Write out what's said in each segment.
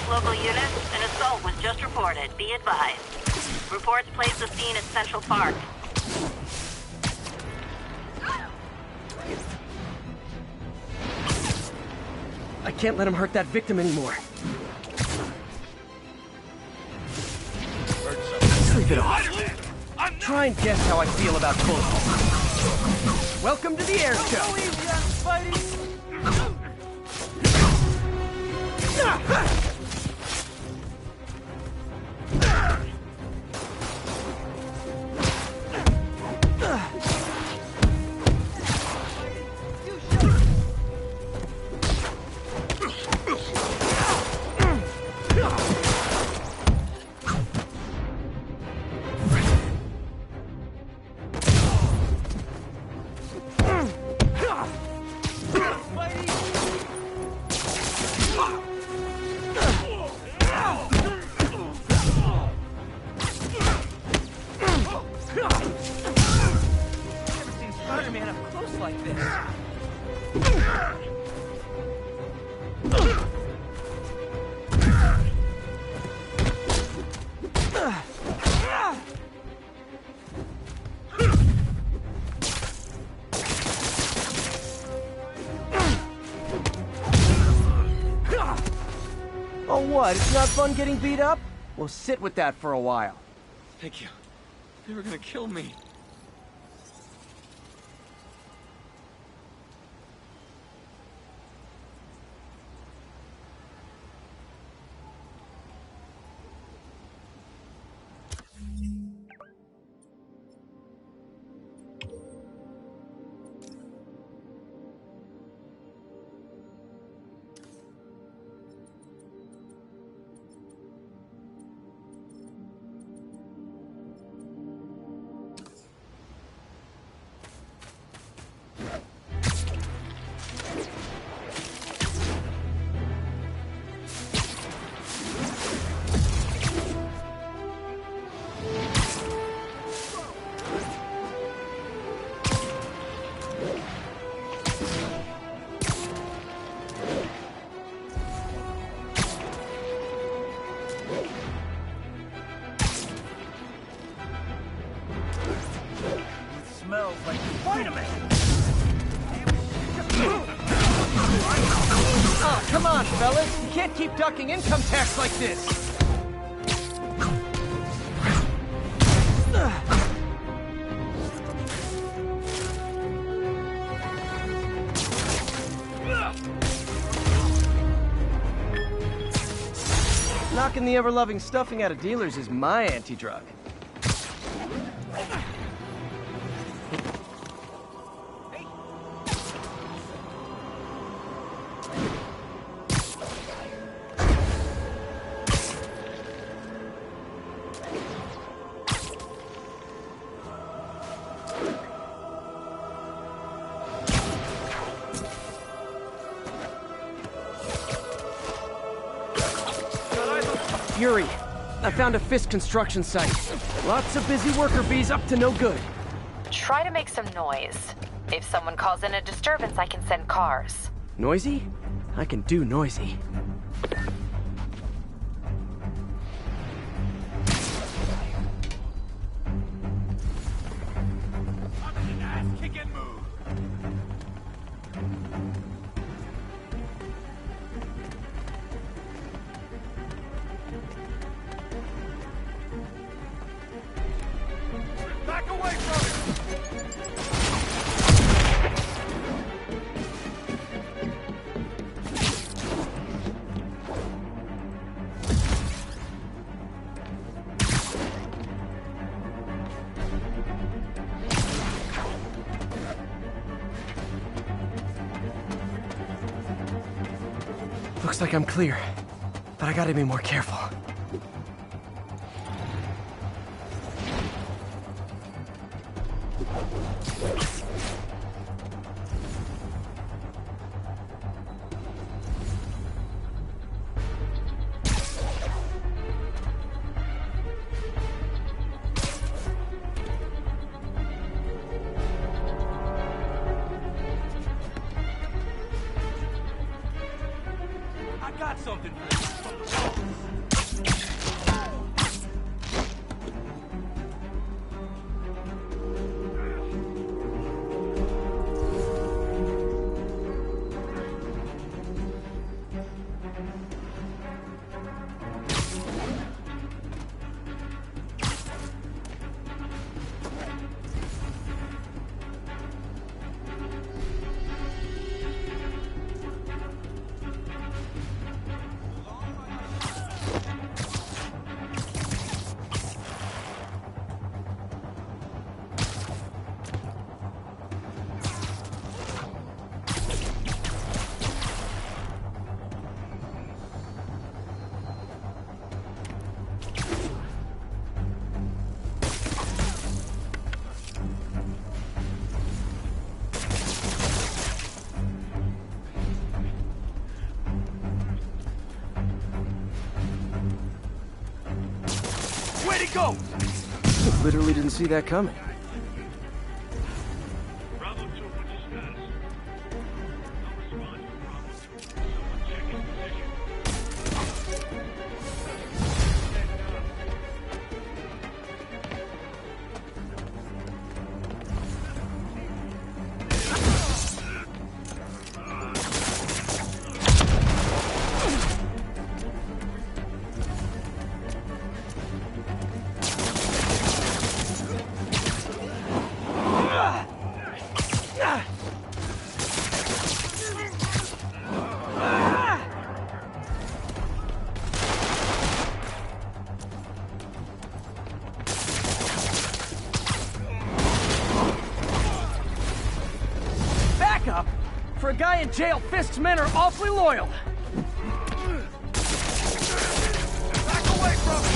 Local units, an assault was just reported. Be advised. Reports place the scene at Central Park. I can't let him hurt that victim anymore. Sleep it off. Try and guess how I feel about bullets. Welcome to the air show. Oh, what? It's not fun getting beat up? Well, sit with that for a while. Thank you. They were gonna kill me. Wait a minute! Oh, come on, fellas! You can't keep ducking income tax like this! Knocking the ever-loving stuffing out of dealers is my anti-drug. Yuri, I found a Fisk construction site. Lots of busy worker bees up to no good. Try to make some noise. If someone calls in a disturbance, I can send cars. Noisy? I can do noisy. Looks like I'm clear, but I gotta be more careful. Where'd he go? Literally didn't see that coming. Backup? For a guy in jail, Fisk's men are awfully loyal. Back away from me!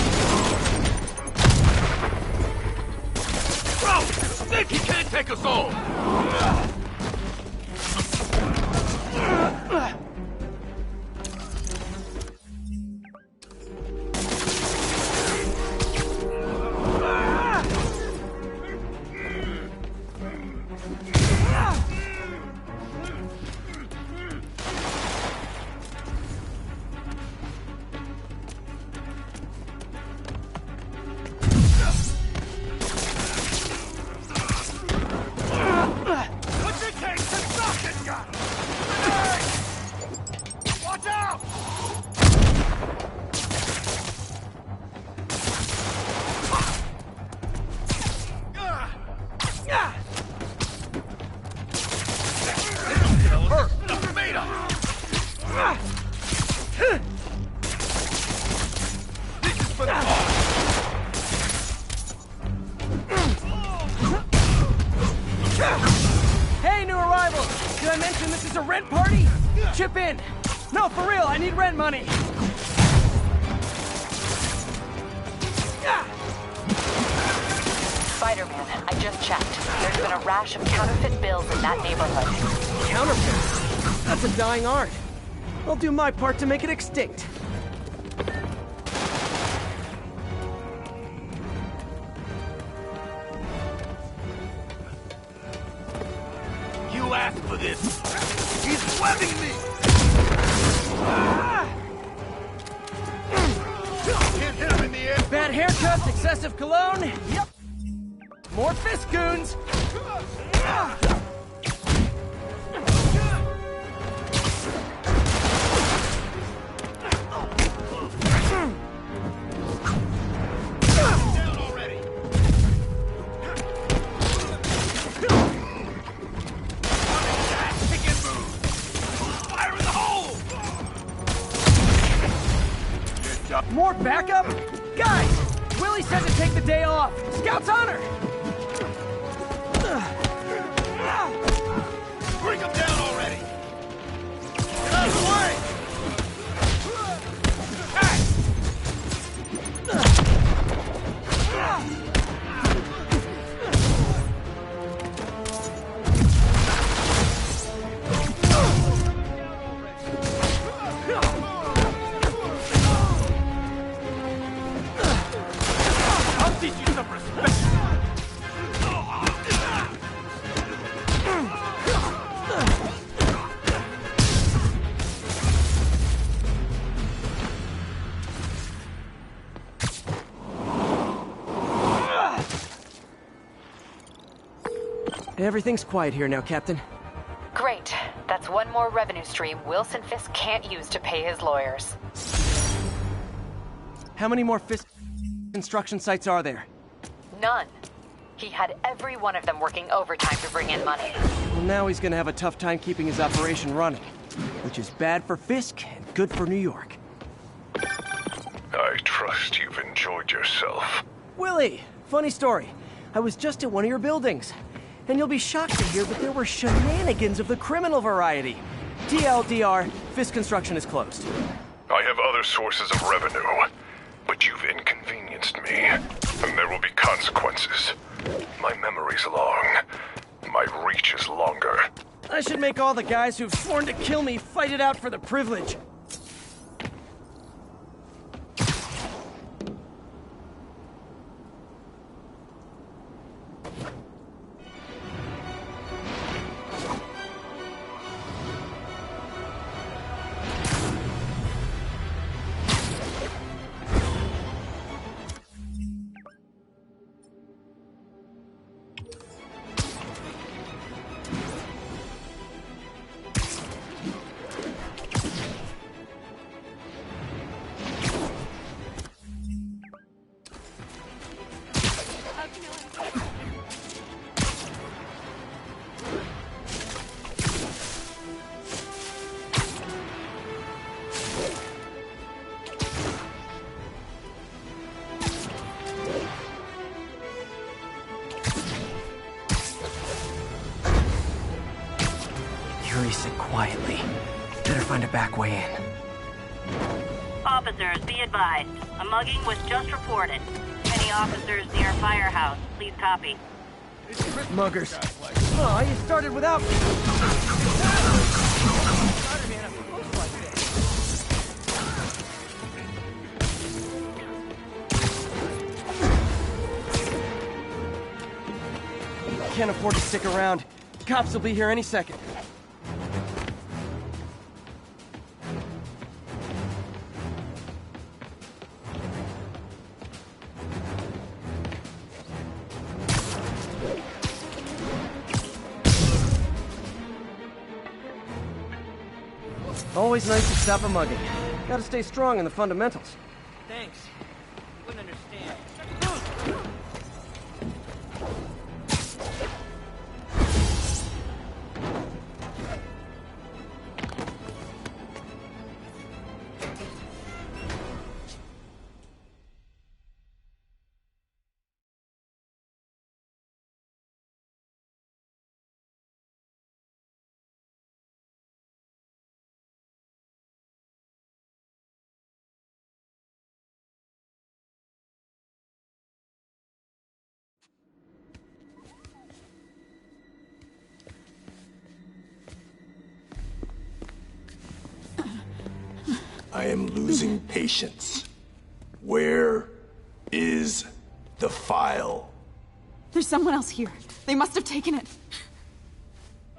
Bro! Think he can't take us all! What's it take to stop this guy? Watch out! Hurt! Nothing made us! This is for the boss! Hey, new arrivals! Did I mention this is a rent party? Chip in! No, for real, I need rent money! Spider-Man, I just checked. There's been a rash of counterfeit bills in that neighborhood. Counterfeit? That's a dying art. I'll do my part to make it extinct. You asked for this! He's webbing me! Can't hit him in the air! Bad haircuts, excessive cologne? Yep. More Fisk goons! Down already! Pick and move! Fire in the hole! Good job. More backup? Guys! Willie said to take the day off. Scout's honor! Bring him down already! Get out of the way! Hey! I'll teach you some respect! Everything's quiet here now, Captain. Great. That's one more revenue stream Wilson Fisk can't use to pay his lawyers. How many more Fisk construction sites are there? None. He had every one of them working overtime to bring in money. Well, now he's gonna have a tough time keeping his operation running, which is bad for Fisk and good for New York. I trust you've enjoyed yourself. Willie, funny story. I was just at one of your buildings, and you'll be shocked to hear that there were shenanigans of the criminal variety. TLDR, Fisk Construction is closed. I have other sources of revenue, but you've inconvenienced me, and there will be consequences. My memory's long. My reach is longer. I should make all the guys who've sworn to kill me fight it out for the privilege. Yuri said quietly. Better find a back way in. Officers, be advised. A mugging was just reported. Any officers near Firehouse, please copy. Muggers. Oh, you started without me. Can't afford to stick around. Cops will be here any second. Always nice to stop a mugging. Gotta stay strong in the fundamentals. Thanks. You wouldn't understand. I am losing patience. Where is the file? There's someone else here. They must have taken it.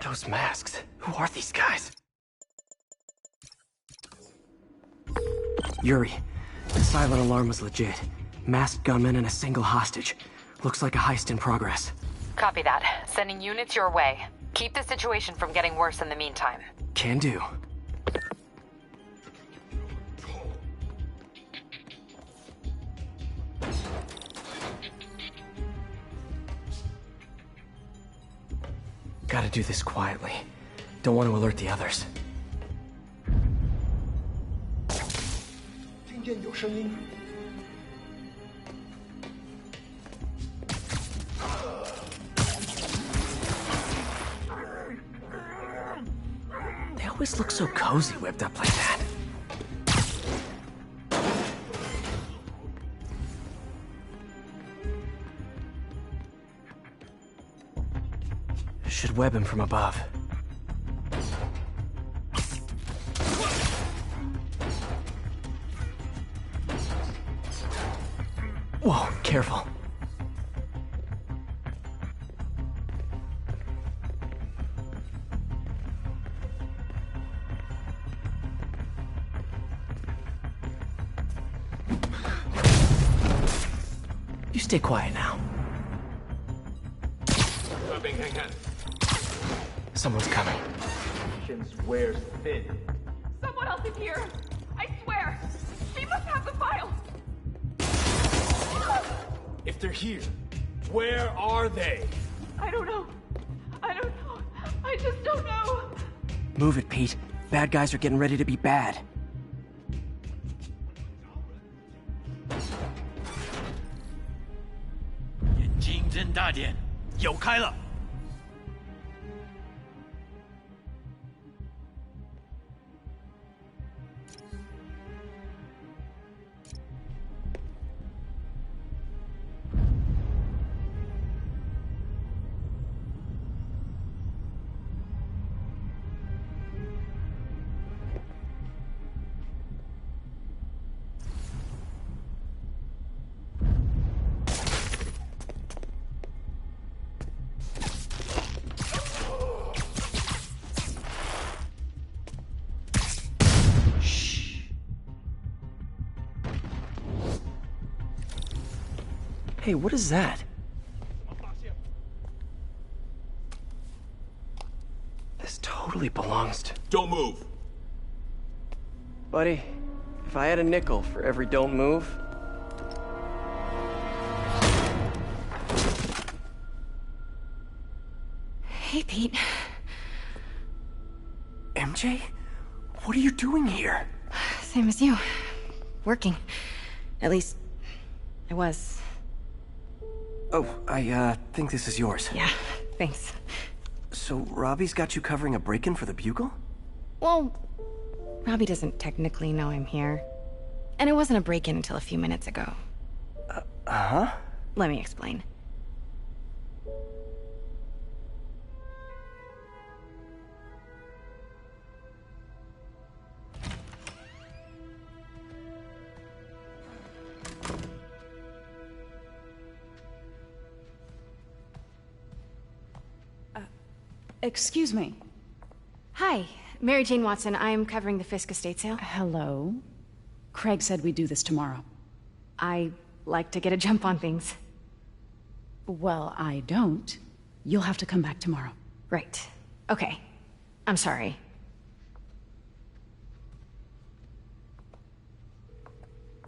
Those masks. Who are these guys? Yuri, the silent alarm was legit. Masked gunmen and a single hostage. Looks like a heist in progress. Copy that. Sending units your way. Keep the situation from getting worse in the meantime. Can do. Gotta do this quietly. Don't want to alert the others. They always look so cozy whipped up like that. Should web him from above. Whoa, careful. You stay quiet now. 这边看看。Someone's coming. Wears thin. Someone else is here. I swear. She must have the file. If they're here, where are they? I don't know. I don't know. I just don't know. Move it, Pete. Bad guys are getting ready to be bad. Hey, what is that? This totally belongs to... Don't move. Buddy, if I had a nickel for every don't move... Hey, Pete. MJ? What are you doing here? Same as you. Working. At least, I was. Oh, I think this is yours. Yeah, thanks. So Robbie's got you covering a break-in for the Bugle? Well, Robbie doesn't technically know I'm here. And it wasn't a break-in until a few minutes ago. Uh-huh? Let me explain. Excuse me. Hi, Mary Jane Watson. I'm covering the Fisk estate sale. Hello. Craig said we'd do this tomorrow. I like to get a jump on things. Well, I don't. You'll have to come back tomorrow. Right. Okay. I'm sorry.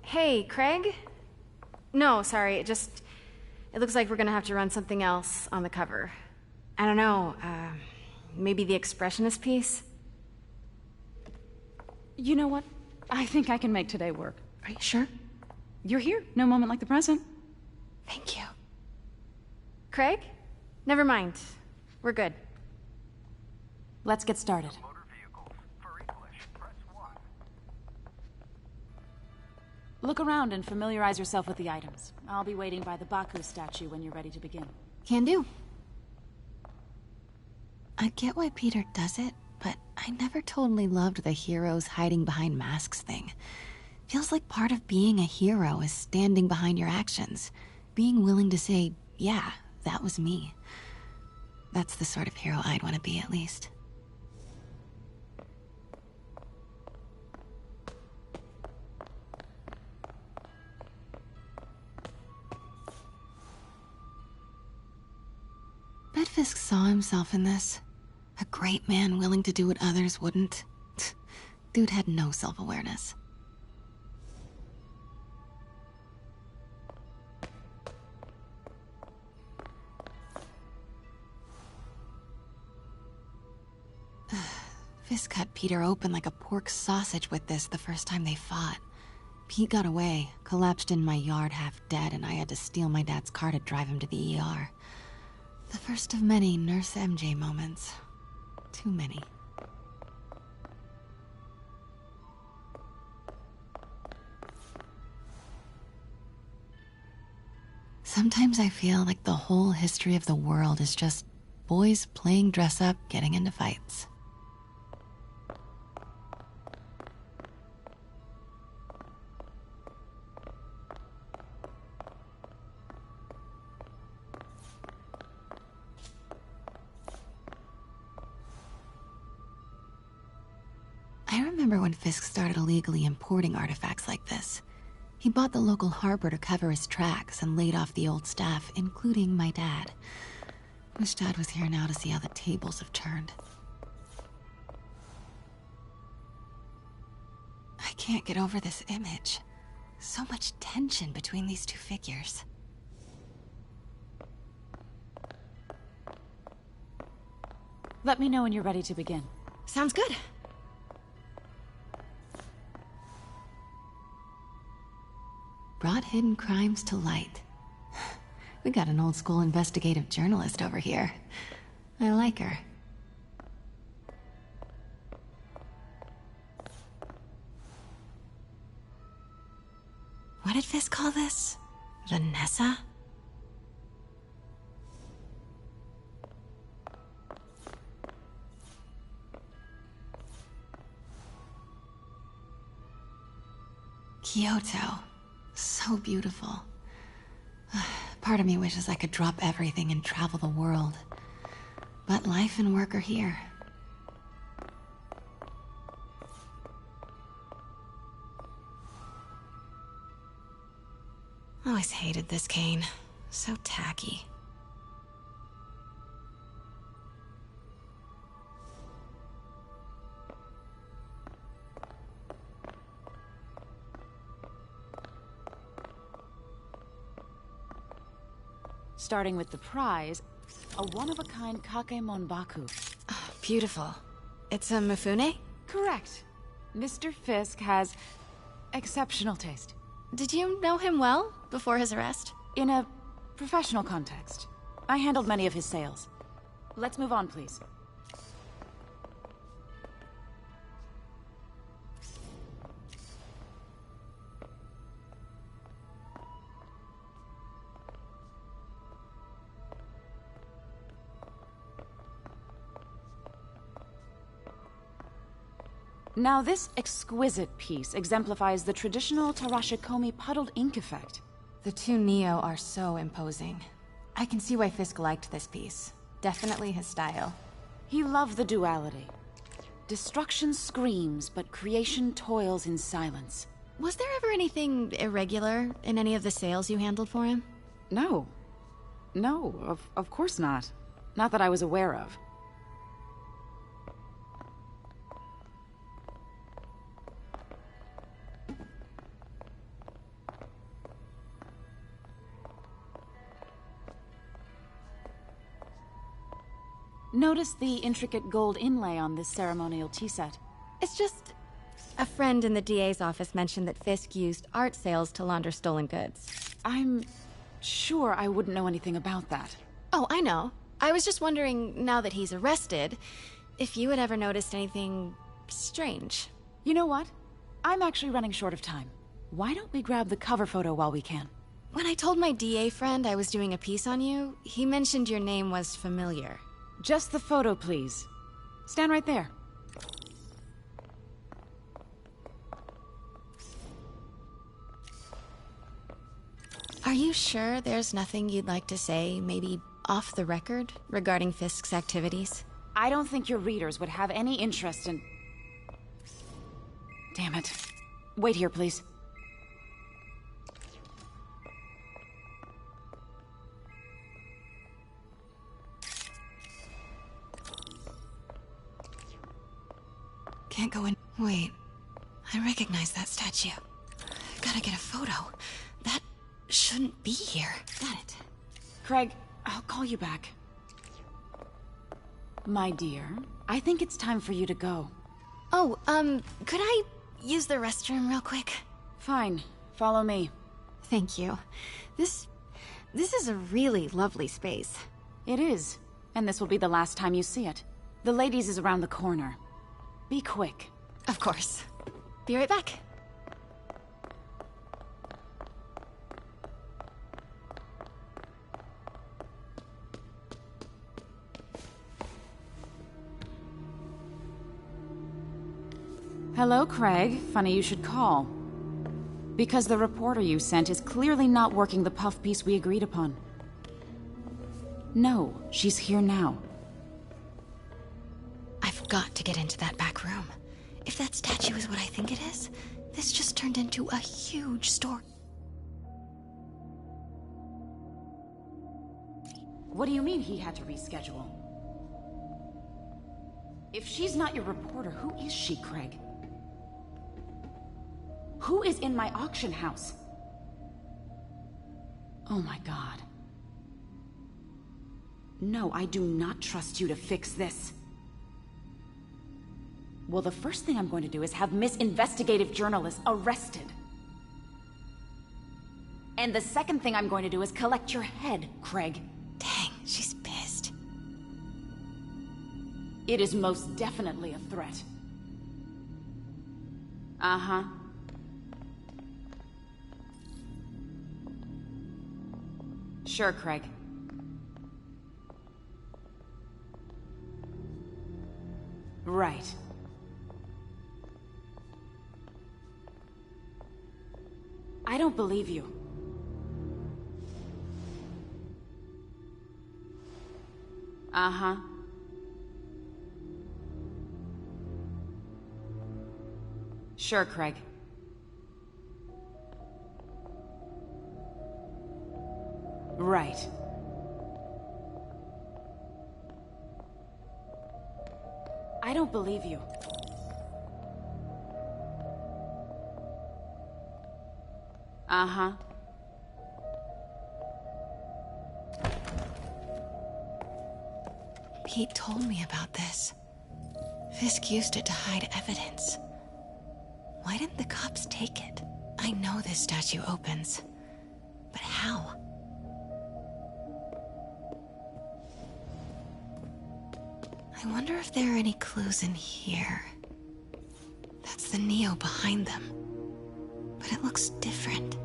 Hey, Craig? No, sorry. It looks like we're gonna have to run something else on the cover. I don't know, maybe the expressionist piece? You know what? I think I can make today work. Are you sure? You're here. No moment like the present. Thank you. Craig? Never mind. We're good. Let's get started. Look around and familiarize yourself with the items. I'll be waiting by the Baku statue when you're ready to begin. Can do. I get why Peter does it, but I never totally loved the heroes hiding behind masks thing. Feels like part of being a hero is standing behind your actions. Being willing to say, yeah, that was me. That's the sort of hero I'd want to be, at least. Bet Fisk saw himself in this. A great man willing to do what others wouldn't. Dude had no self-awareness. Fisk cut Peter open like a pork sausage with this the first time they fought. Pete got away, collapsed in my yard half dead, and I had to steal my dad's car to drive him to the ER. The first of many Nurse MJ moments. Too many. Sometimes I feel like the whole history of the world is just boys playing dress-up, getting into fights. I remember when Fisk started illegally importing artifacts like this. He bought the local harbor to cover his tracks and laid off the old staff, including my dad. Wish Dad was here now to see how the tables have turned. I can't get over this image. So much tension between these two figures. Let me know when you're ready to begin. Sounds good. Brought hidden crimes to light. We got an old school investigative journalist over here. I like her. What did Fisk call this? Vanessa? Kyoto. So beautiful. Part of me wishes I could drop everything and travel the world. But life and work are here. Always hated this cane. So tacky. Starting with the prize, a one-of-a-kind Kakemon Baku. Oh, beautiful. It's a Mifune? Correct. Mr. Fisk has exceptional taste. Did you know him well before his arrest? In a professional context. I handled many of his sales. Let's move on, please. Now, this exquisite piece exemplifies the traditional Tarashikomi puddled ink effect. The two Neo are so imposing. I can see why Fisk liked this piece. Definitely his style. He loved the duality. Destruction screams, but creation toils in silence. Was there ever anything irregular in any of the sales you handled for him? No. No, of course not. Not that I was aware of. Notice the intricate gold inlay on this ceremonial tea set. It's just... a friend in the DA's office mentioned that Fisk used art sales to launder stolen goods. I'm sure I wouldn't know anything about that. Oh, I know. I was just wondering, now that he's arrested, if you had ever noticed anything strange. You know what? I'm actually running short of time. Why don't we grab the cover photo while we can? When I told my DA friend I was doing a piece on you, he mentioned your name was familiar. Just the photo, please. Stand right there. Are you sure there's nothing you'd like to say, maybe off the record, regarding Fisk's activities? I don't think your readers would have any interest in... Damn it. Wait here, please. Can't go in. Wait. I recognize that statue. Gotta get a photo. That shouldn't be here. Got it. Craig, I'll call you back. My dear, I think it's time for you to go. Oh, could I use the restroom real quick? Fine. Follow me. Thank you. This is a really lovely space. It is. And this will be the last time you see it. The ladies is around the corner. Be quick. Of course. Be right back. Hello, Craig. Funny you should call. Because the reporter you sent is clearly not working the puff piece we agreed upon. No, she's here now. I've got to get into that back room. If that statue is what I think it is, this just turned into a huge story. What do you mean he had to reschedule? If she's not your reporter, who is she, Craig? Who is in my auction house? Oh my God. No, I do not trust you to fix this. Well, the first thing I'm going to do is have Miss Investigative Journalist arrested. And the second thing I'm going to do is collect your head, Craig. Dang, she's pissed. It is most definitely a threat. Uh-huh. Sure, Craig. Right. I don't believe you. Uh-huh. Sure, Craig. Right. I don't believe you. Uh-huh. Pete told me about this. Fisk used it to hide evidence. Why didn't the cops take it? I know this statue opens, but how? I wonder if there are any clues in here. That's the Neo behind them, but it looks different.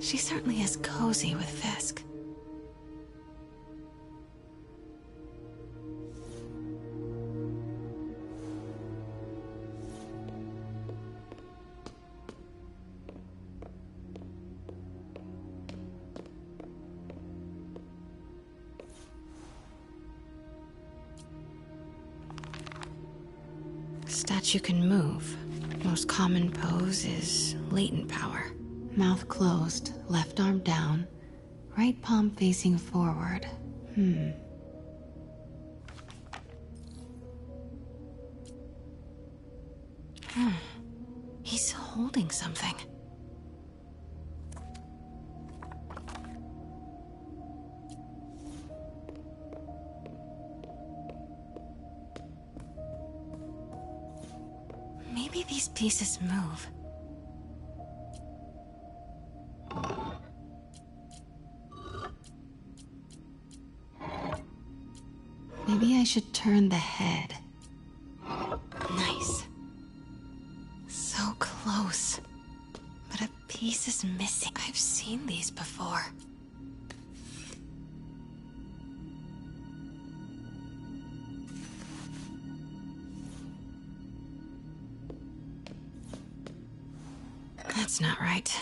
She certainly is cozy with Fisk. Statue can move. Most common pose is latent power. Mouth closed, left arm down, right palm facing forward. He's holding something. Maybe these pieces move. Maybe I should turn the head. Nice. So close. But a piece is missing. I've seen these before. That's not right.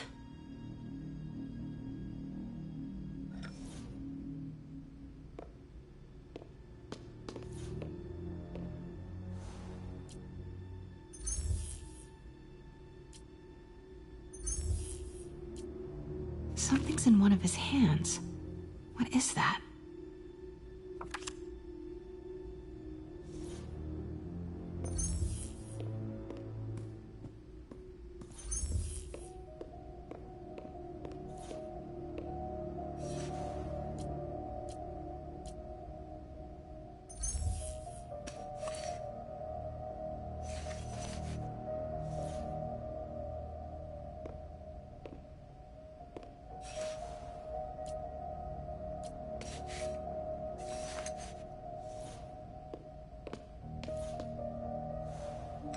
Something's in one of his hands. What is that?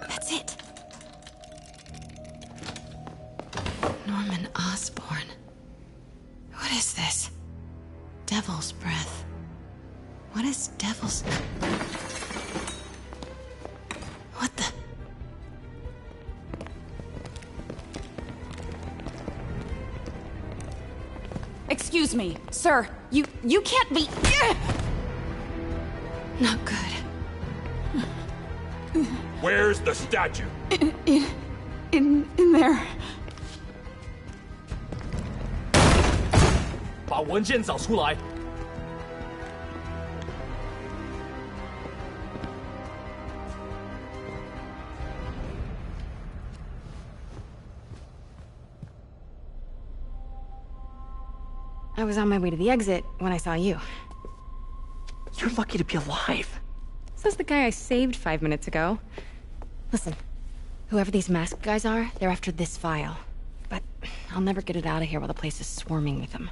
That's it. Norman Osborn. What is this? Devil's breath. What is devil's... What the... Excuse me, sir. You can't be... Not good. Where's the statue? In there. 把文件找出来。I was on my way to the exit when I saw you. You're lucky to be alive. Says the guy I saved 5 minutes ago. Listen, whoever these masked guys are, they're after this file. But I'll never get it out of here while the place is swarming with them.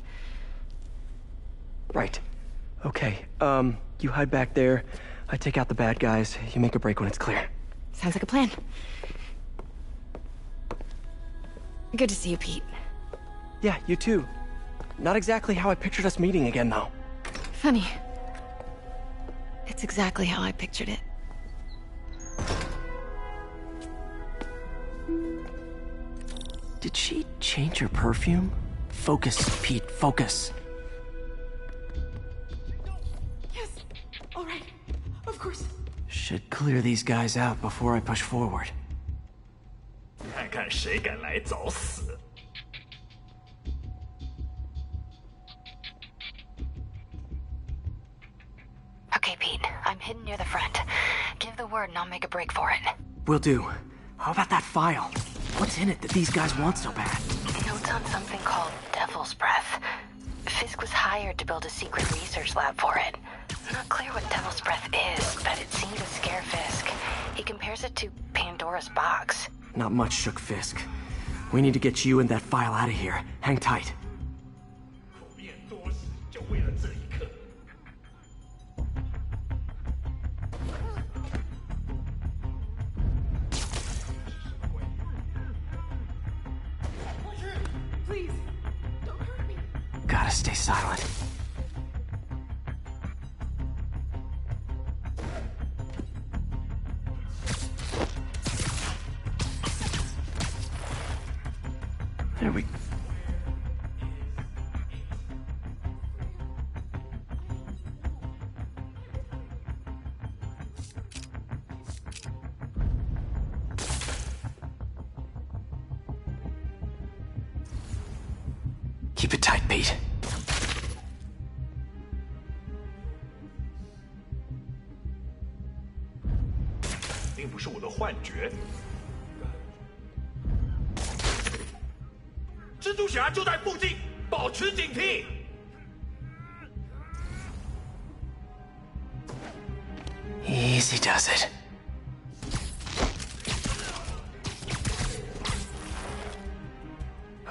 Right. Okay, you hide back there. I take out the bad guys. You make a break when it's clear. Sounds like a plan. Good to see you, Pete. Yeah, you too. Not exactly how I pictured us meeting again, though. Funny. It's exactly how I pictured it. Did she change her perfume? Focus, Pete, focus. Yes. All right. Of course. Should clear these guys out before I push forward. 看看谁敢来找死！ Okay, Pete. I'm hidden near the front. Give the word and I'll make a break for it. Will do. How about that file? What's in it that these guys want so bad? Notes on something called Devil's Breath. Fisk was hired to build a secret research lab for it. Not clear what Devil's Breath is, but it seemed to scare Fisk. He compares it to Pandora's box. Not much shook Fisk. We need to get you and that file out of here. Hang tight. 口念多时，就为了这一刻。 Please, don't hurt me. Gotta stay silent. There we... Keep it tight, Pete. 并不是我的幻觉。蜘蛛侠就在附近，保持警惕。 Easy does it.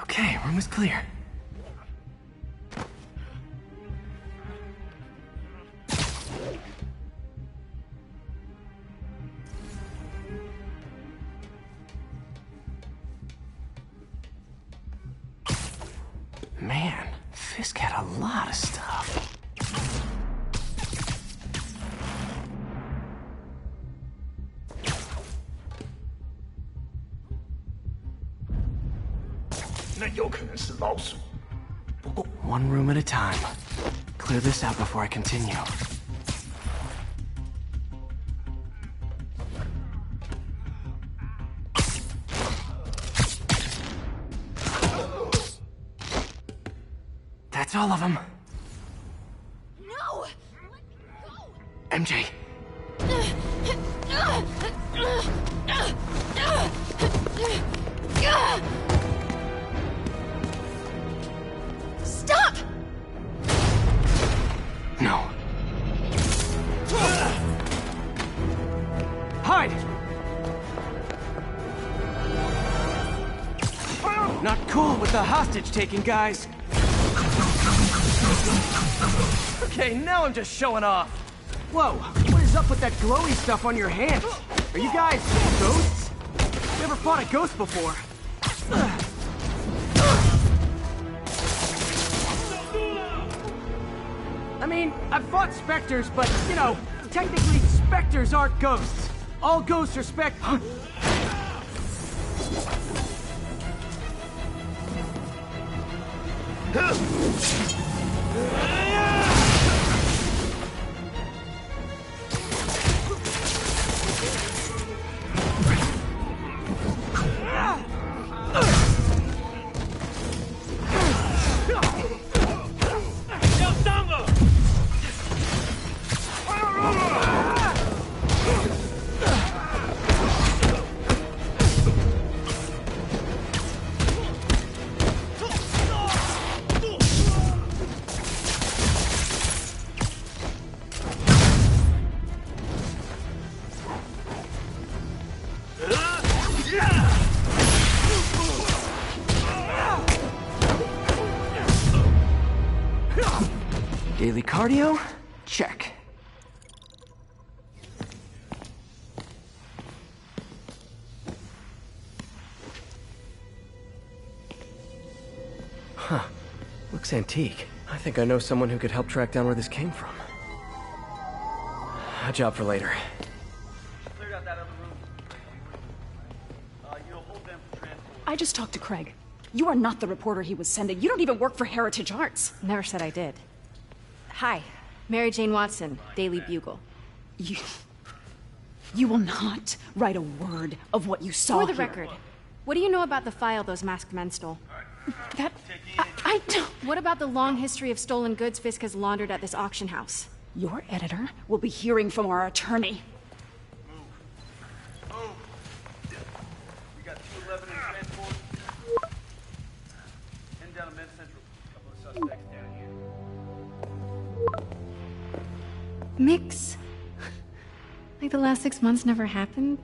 Okay, room is clear. Man, Fisk had a lot of stuff. One room at a time. Clear this out before I continue. That's all of them. No! MJ. Stop! No. Hide! Not cool with the hostage-taking, guys. Okay, now I'm just showing off. Whoa, what is up with that glowy stuff on your hands? Are you guys ghosts? Never fought a ghost before. I mean, I've fought specters, but, you know, technically specters aren't ghosts. All ghosts are Daily cardio? Check. Huh. Looks antique. I think I know someone who could help track down where this came from. A job for later. Cleared out that other room. You'll hold them for transport. I just talked to Craig. You are not the reporter he was sending. You don't even work for Heritage Arts. Never said I did. Hi, Mary Jane Watson, Daily Bugle. You will not write a word of what you saw For the here. record, what do you know about the file those masked men stole? That... I don't... What about the long history of stolen goods Fisk has laundered at this auction house? Your editor will be hearing from our attorney. Move. We got 211 in transport. Heading down to Med Central. A couple of suspects down here. Mix. Like the last 6 months never happened?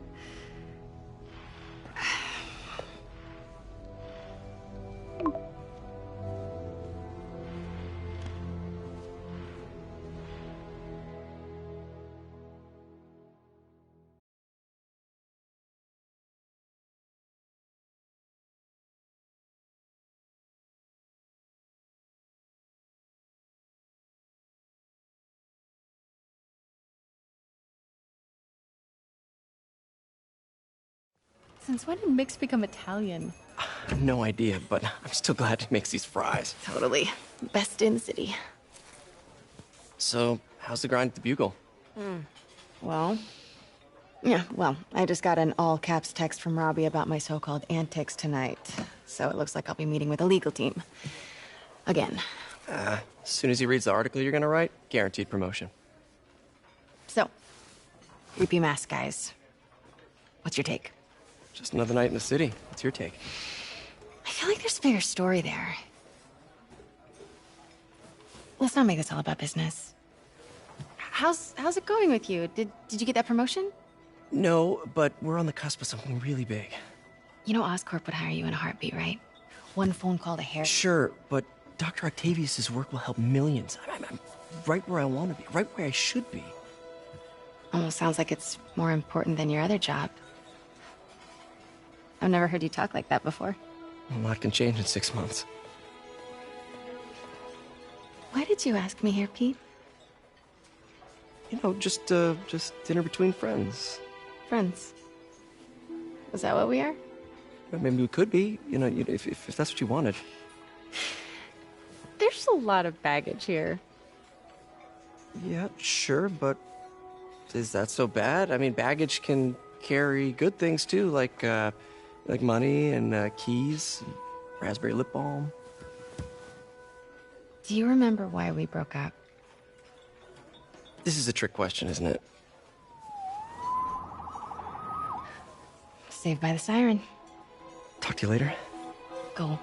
Since when did Mix become Italian? No idea, but I'm still glad he makes these fries. Totally. Best in the city. So, how's the grind at the Bugle? Well, I just got an all-caps text from Robbie about my so-called antics tonight. So it looks like I'll be meeting with the legal team. Again. As soon as he reads the article you're gonna write, guaranteed promotion. So, creepy mask guys. What's your take? Just another night in the city. What's your take? I feel like there's a bigger story there. Let's not make this all about business. How's it going with you? Did you get that promotion? No, but we're on the cusp of something really big. You know Oscorp would hire you in a heartbeat, right? One phone call to Harry. Sure, but Dr. Octavius's work will help millions. I'm right where I want to be, right where I should be. Almost sounds like it's more important than your other job. I've never heard you talk like that before. A lot can change in 6 months. Why did you ask me here, Pete? You know, just dinner between friends. Friends. Is that what we are? Well, maybe we could be, if that's what you wanted. There's a lot of baggage here. Yeah, sure, but is that so bad? I mean, baggage can carry good things too, like money and keys, and raspberry lip balm. Do you remember why we broke up? This is a trick question, isn't it? Saved by the siren. Talk to you later. Go.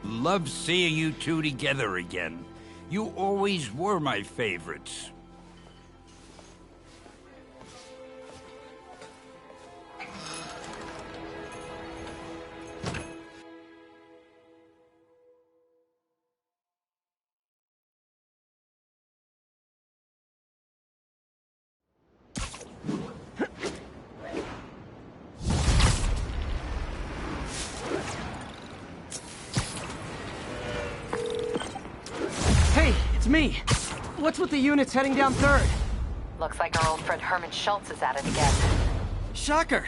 Love seeing you two together again. You always were my favorites. It's me. What's with the units heading down 3rd? Looks like our old friend Herman Schultz is at it again. Shocker.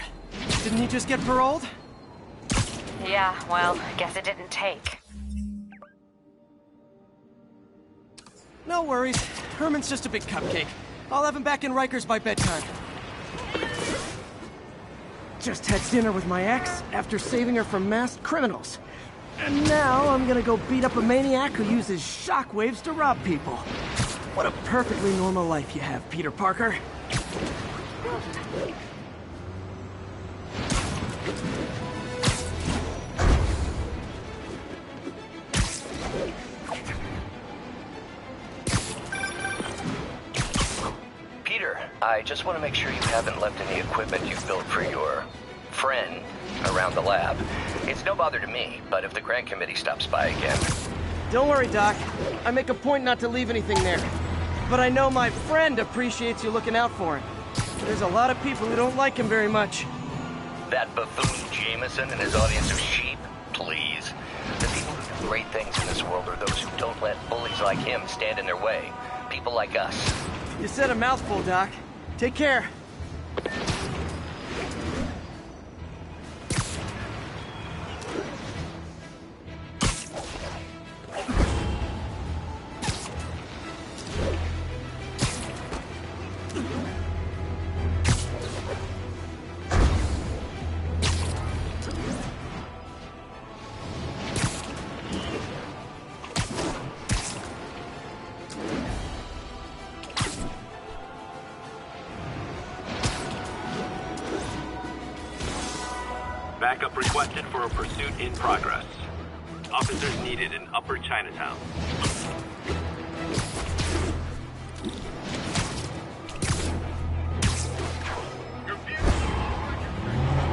Didn't he just get paroled? Yeah, well, guess it didn't take. No worries. Herman's just a big cupcake. I'll have him back in Rikers by bedtime. Just had dinner with my ex after saving her from masked criminals. And now I'm gonna go beat up a maniac who uses shockwaves to rob people. What a perfectly normal life you have, Peter Parker. Peter, I just want to make sure you haven't left any equipment you've built for your friend around the lab. It's no bother to me, but if the grant committee stops by again... Don't worry, Doc. I make a point not to leave anything there. But I know my friend appreciates you looking out for him. There's a lot of people who don't like him very much. That buffoon Jameson and his audience of sheep? Please. The people who do great things in this world are those who don't let bullies like him stand in their way. People like us. You said a mouthful, Doc. Take care. Backup requested for a pursuit in progress. Officers needed in Upper Chinatown.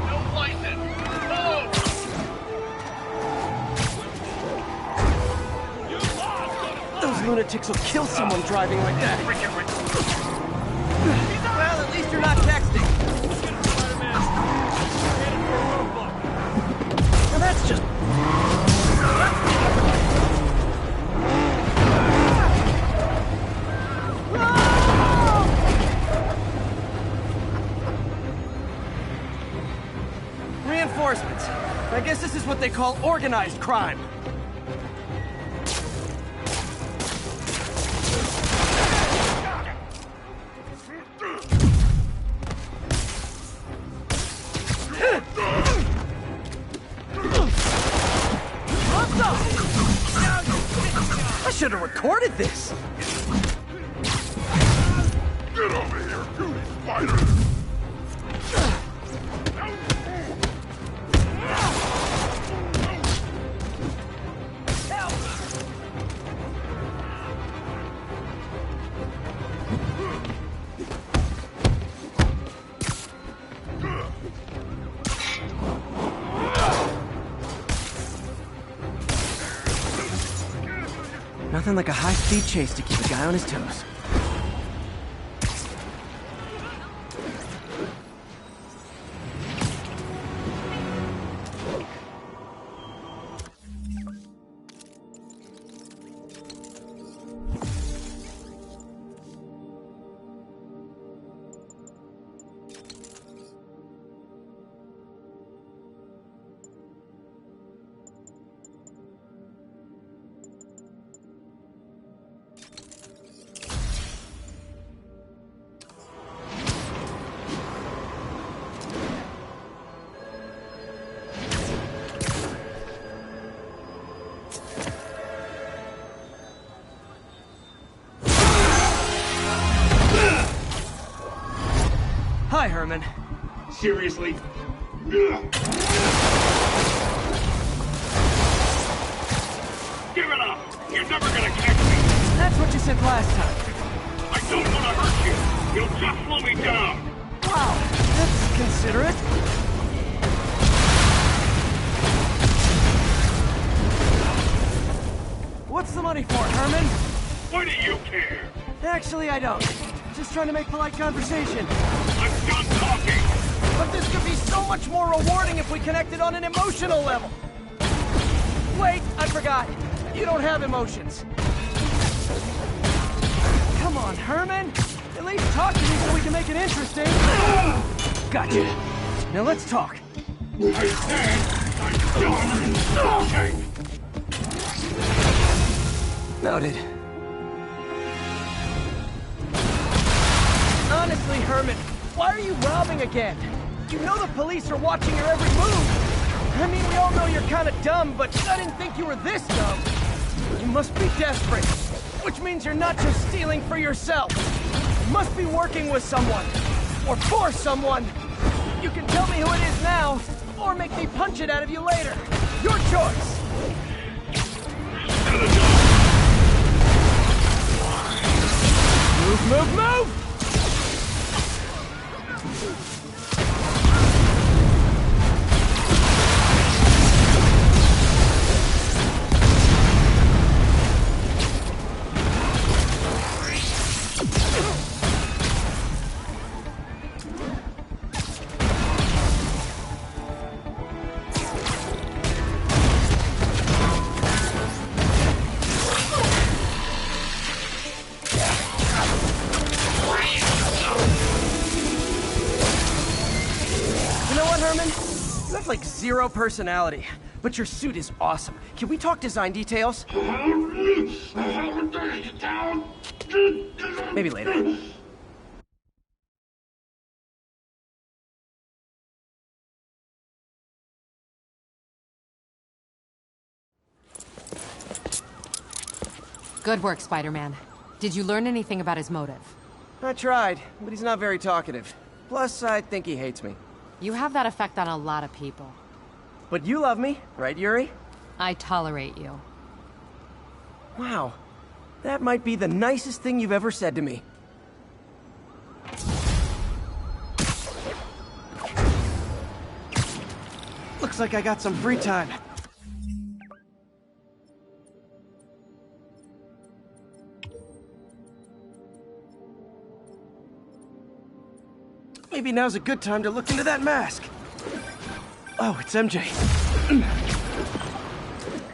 No license! No! Those lunatics will kill someone driving like that. Well, at least you're not texting. Well, that's just... Reinforcements. I guess this is what they call organized crime. I should have recorded this. Get over here, you spider! Nothing like a high-speed chase to keep a guy on his toes. Hi, Herman. Seriously? Give it up! You're never gonna catch me! That's what you said last time. I don't want to hurt you! You'll just slow me down! Wow, that's considerate. What's the money for, Herman? Why do you care? Actually, I don't. Just trying to make polite conversation. I'm done talking! But this could be so much more rewarding if we connected on an emotional level. Wait, I forgot. You don't have emotions. Come on, Herman. At least talk to me so we can make it interesting. Gotcha. Now let's talk. I said I'm done talking! Noted. Honestly, Herman, why are you robbing again? You know the police are watching your every move. I mean, we all know you're kind of dumb, but I didn't think you were this dumb. You must be desperate, which means you're not just stealing for yourself. You must be working with someone, or for someone. You can tell me who it is now, or make me punch it out of you later. Your choice. Move, move, move! zero personality. But your suit is awesome. Can we talk design details? Maybe later. Good work, Spider-Man. Did you learn anything about his motive? I tried, but he's not very talkative. Plus, I think he hates me. You have that effect on a lot of people. But you love me, right, Yuri? I tolerate you. Wow. That might be the nicest thing you've ever said to me. Looks like I got some free time. Maybe now's a good time to look into that mask. Oh, it's MJ.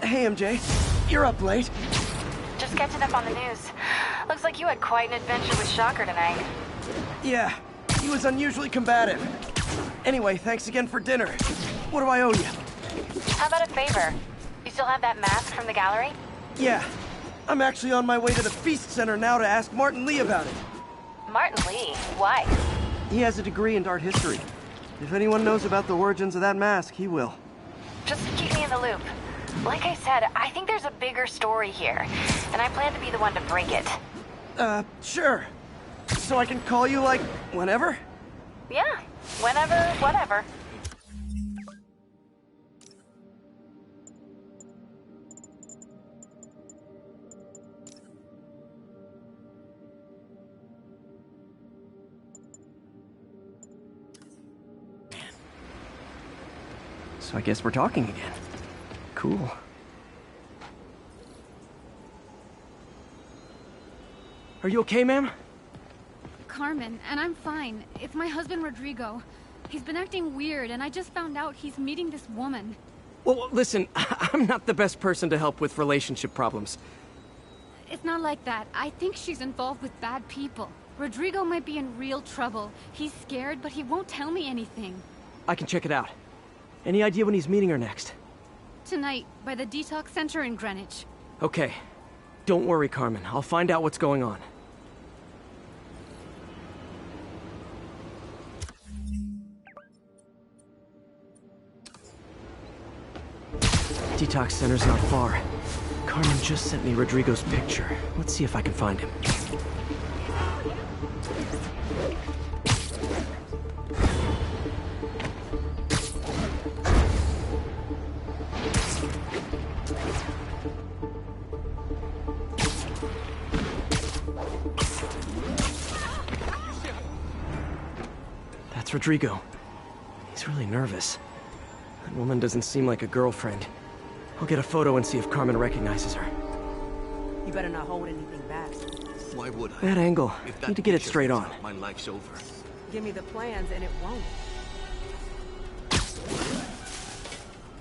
Hey, MJ. You're up late. Just catching up on the news. Looks like you had quite an adventure with Shocker tonight. Yeah, he was unusually combative. Anyway, thanks again for dinner. What do I owe you? How about a favor? You still have that mask from the gallery? Yeah. I'm actually on my way to the Feast Center now to ask Martin Lee about it. Martin Lee? Why? He has a degree in art history. If anyone knows about the origins of that mask, he will. Just keep me in the loop. Like I said, I think there's a bigger story here, and I plan to be the one to break it. Sure. So I can call you, like, whenever? Yeah, whenever, whatever. So I guess we're talking again. Cool. Are you okay, ma'am? Carmen, and I'm fine. It's my husband, Rodrigo. He's been acting weird, and I just found out he's meeting this woman. Well, listen, I'm not the best person to help with relationship problems. It's not like that. I think she's involved with bad people. Rodrigo might be in real trouble. He's scared, but he won't tell me anything. I can check it out. Any idea when he's meeting her next? Tonight, by the detox center in Greenwich. Okay. Don't worry, Carmen. I'll find out what's going on. Detox center's not far. Carmen just sent me Rodrigo's picture. Let's see if I can find him. That's Rodrigo. He's really nervous. That woman doesn't seem like a girlfriend. I'll get a photo and see if Carmen recognizes her. You better not hold anything back. Why would I? That angle. If that Need to get it picture straight comes on. out, my life's over. Give me the plans and it won't.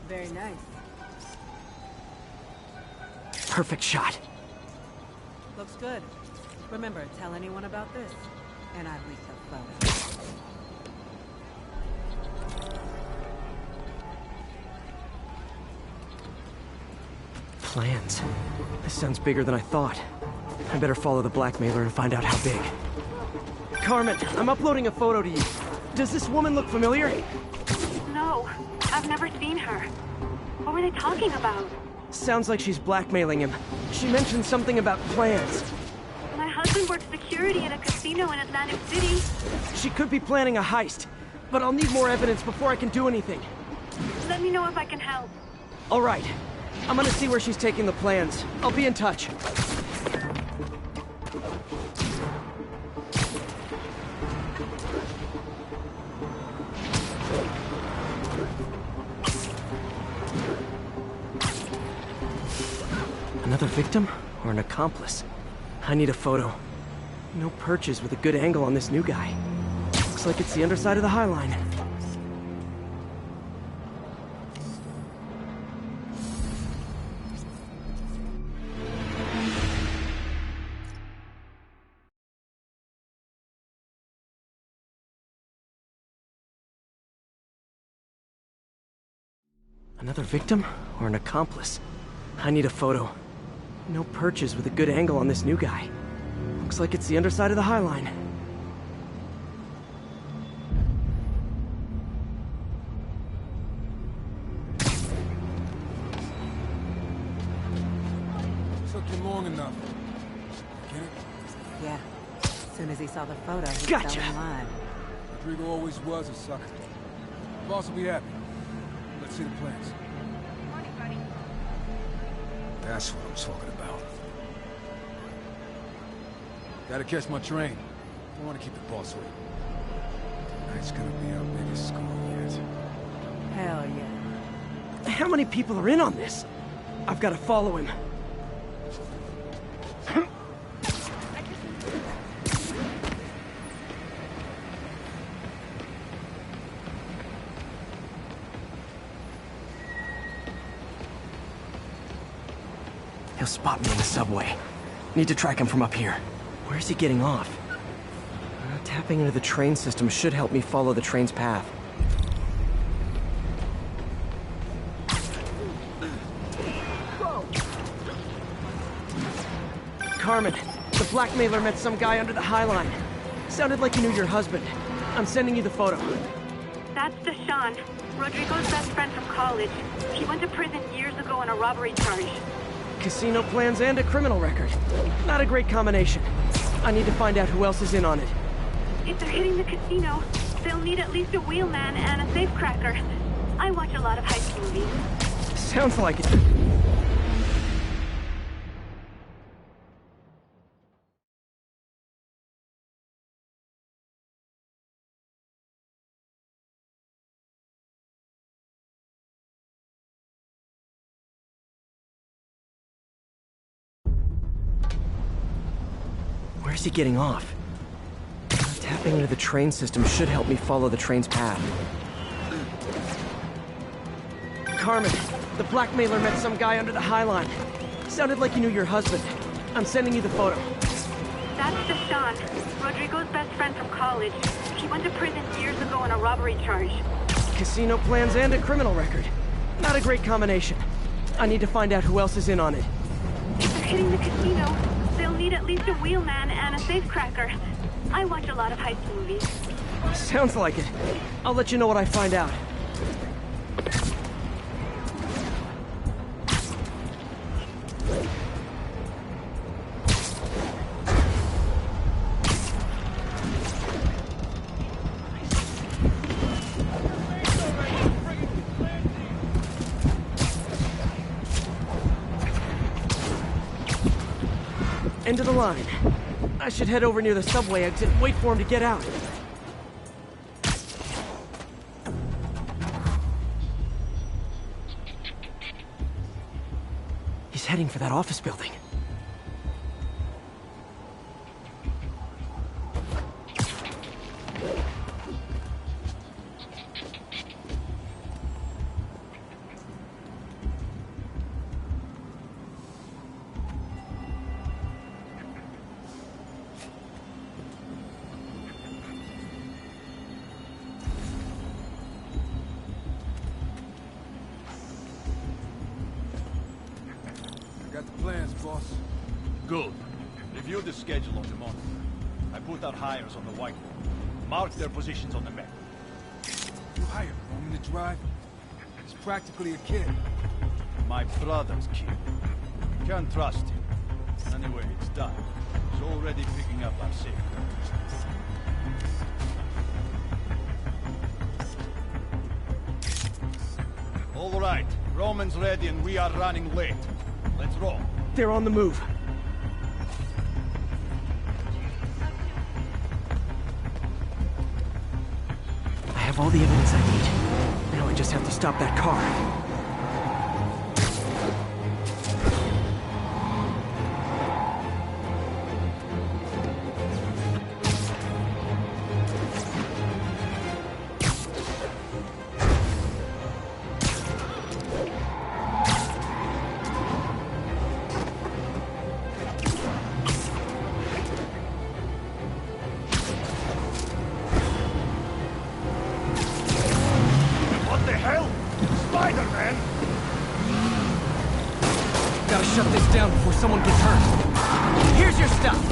Very nice. Perfect shot. Looks good. Remember, tell anyone about this, and I leak the photo. Plans. This sounds bigger than I thought. I better follow the blackmailer and find out how big. Carmen, I'm uploading a photo to you. Does this woman look familiar? No, I've never seen her. What were they talking about? Sounds like she's blackmailing him. She mentioned something about plans. My husband works security at a casino in Atlantic City. She could be planning a heist, but I'll need more evidence before I can do anything. Let me know if I can help. All right. I'm gonna see where she's taking the plans. I'll be in touch. Another victim or an accomplice? I need a photo. No perches with a good angle on this new guy. Looks like it's the underside of the High Line. Another victim or an accomplice? I need a photo. No perches with a good angle on this new guy. Looks like it's the underside of the High Line. Took you long enough. Get it? Yeah. As soon as he saw the photo, he Gotcha. fell in line. Rodrigo always was a sucker. Boss will be happy. Let's see the plans. Morning, buddy. That's what I'm talking about. Gotta catch my train. Don't want to keep the boss waiting. Tonight's gonna be our biggest score yet. Hell yeah. How many people are in on this? I've got to follow him. He'll spot me in the subway. Need to track him from up here. Where's he getting off? Tapping into the train system should help me follow the train's path. Carmen, the blackmailer met some guy under the High Line. Sounded like he knew your husband. I'm sending you the photo. That's Deshawn, Rodrigo's best friend from college. He went to prison years ago on a robbery charge. Casino plans and a criminal record. Not a great combination. I need to find out who else is in on it. If they're hitting the casino, they'll need at least a wheelman and a safecracker. I watch a lot of heist movies. Sounds like it. Where's he getting off? Tapping into the train system should help me follow the train's path. Carmen, the blackmailer met some guy under the High Line. Sounded like he knew your husband. I'm sending you the photo. That's Deshawn, Rodrigo's best friend from college. He went to prison years ago on a robbery charge. Casino plans and a criminal record. Not a great combination. I need to find out who else is in on it. If they're hitting the casino, they'll need at least a wheelman and a safecracker. I watch a lot of heist movies. Sounds like it. I'll let you know what I find out. End of the line. I should head over near the subway exit and wait for him to get out. He's heading for that office building. Plans, boss. Good. Review the schedule on the monitor. I put our hires on the whiteboard. Mark their positions on the map. You hired Roman to drive? He's practically a kid. My brother's kid. Can't trust him. Anyway, it's done. He's already picking up our signal. All right. Roman's ready and we are running late. Let's roll. They're on the move. I have all the evidence I need. Now I just have to stop that car. What the hell? Spider-Man! shut this down before someone gets hurt. Here's your stuff.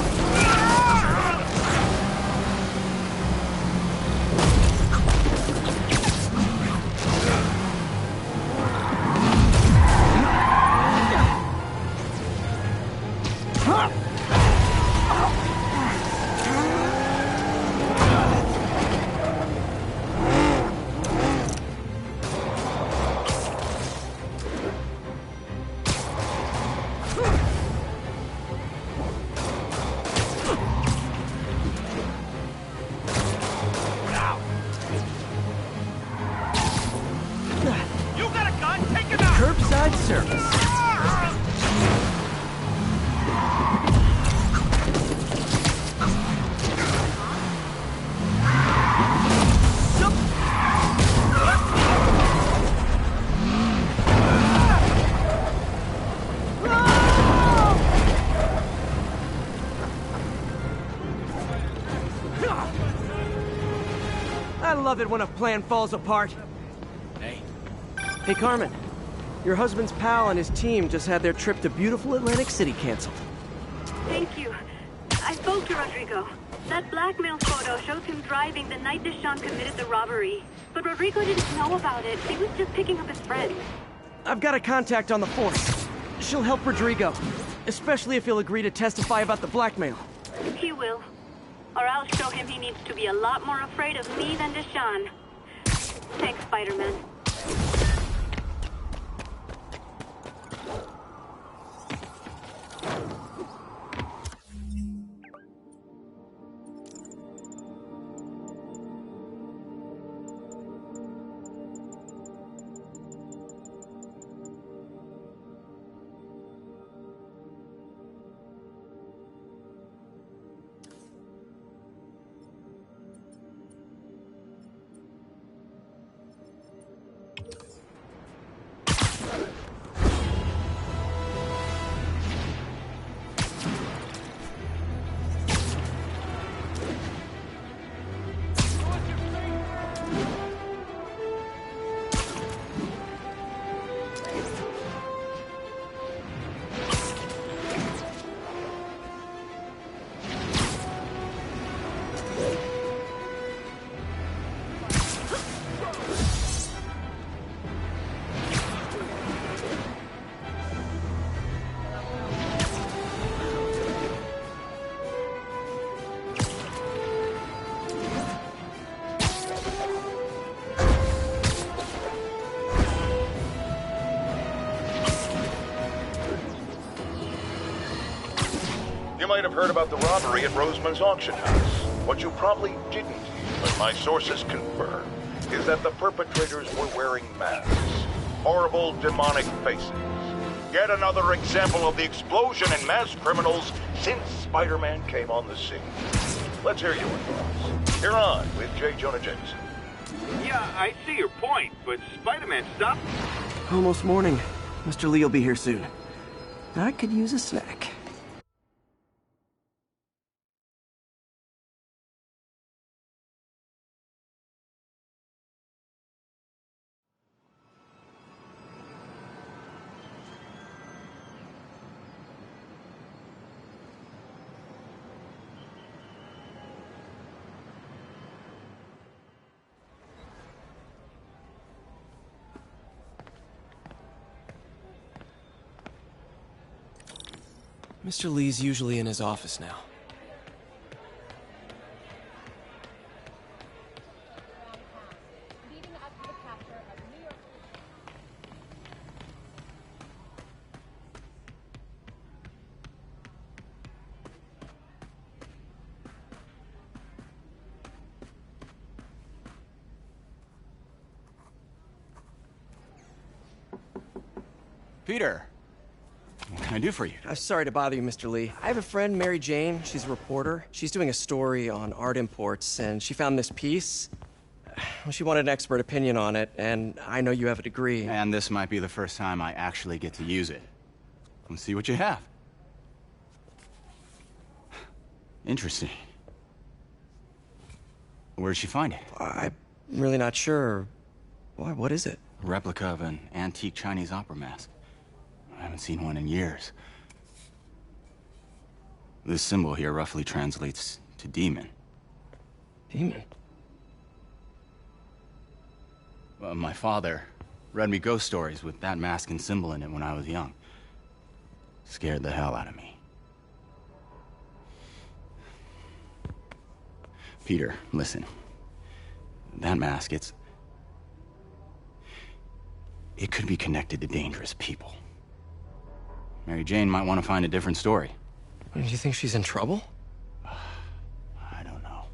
Curbside service. I love it when a plan falls apart. Hey, Carmen. Your husband's pal and his team just had their trip to beautiful Atlantic City canceled. Thank you. I spoke to Rodrigo. That blackmail photo shows him driving the night Deshawn committed the robbery. But Rodrigo didn't know about it. He was just picking up his friend. I've got a contact on the force. She'll help Rodrigo, especially if he'll agree to testify about the blackmail. He will. Or I'll show him he needs to be a lot more afraid of me than Deshawn. Thanks, Spider-Man. You might have heard about the robbery at Roseman's auction house. What you probably didn't hear, but my sources confirm, is that the perpetrators were wearing masks. Horrible, demonic faces. Yet another example of the explosion in mass criminals since Spider-Man came on the scene. Let's hear your thoughts. You're on with J. Jonah Jameson. Yeah, I see your point, but Spider-Man stuff? Almost morning. Mr. Lee will be here soon. I could use a snack. Mr. Lee's usually in his office now. Peter, what can I do for you? Sorry to bother you, Mr. Lee. I have a friend, Mary Jane. She's a reporter. She's doing a story on art imports, and she found this piece. Well, she wanted an expert opinion on it, and I know you have a degree. And this might be the first time I actually get to use it. Let's see what you have. Interesting. Where did she find it? I'm really not sure. Why, what is it? A replica of an antique Chinese opera mask. haven't seen one in years. This symbol here roughly translates to demon. Demon? My father read me ghost stories with that mask and symbol in it when I was young. Scared the hell out of me. Peter, listen. That mask, it could be connected to dangerous people. Mary Jane might want to find a different story. Do you think she's in trouble? I don't know.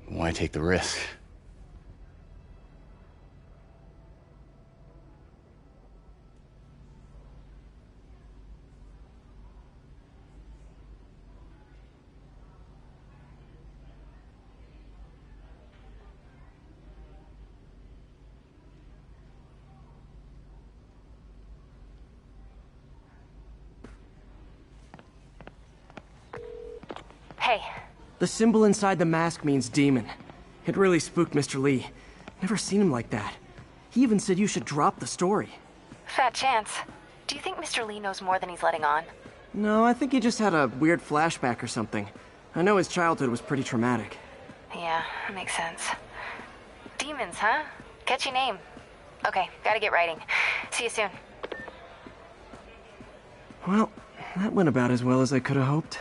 Why take the risk? Hey. The symbol inside the mask means demon. It really spooked Mr. Lee. Never seen him like that. He even said you should drop the story. Fat chance. Do you think Mr. Lee knows more than he's letting on? No, I think he just had a weird flashback or something. I know his childhood was pretty traumatic. Yeah, makes sense. Demons, huh? Catchy name. Okay, gotta get writing. See you soon. Well, that went about as well as I could have hoped.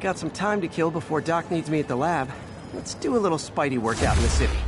Got some time to kill before Doc needs me at the lab. Let's do a little Spidey workout in the city.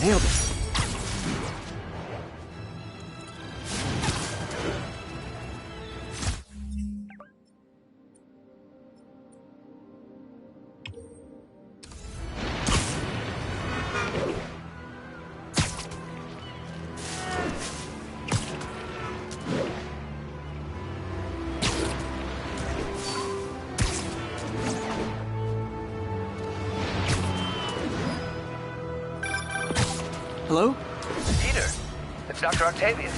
Nailed it. Hello? Peter, it's Dr. Octavius.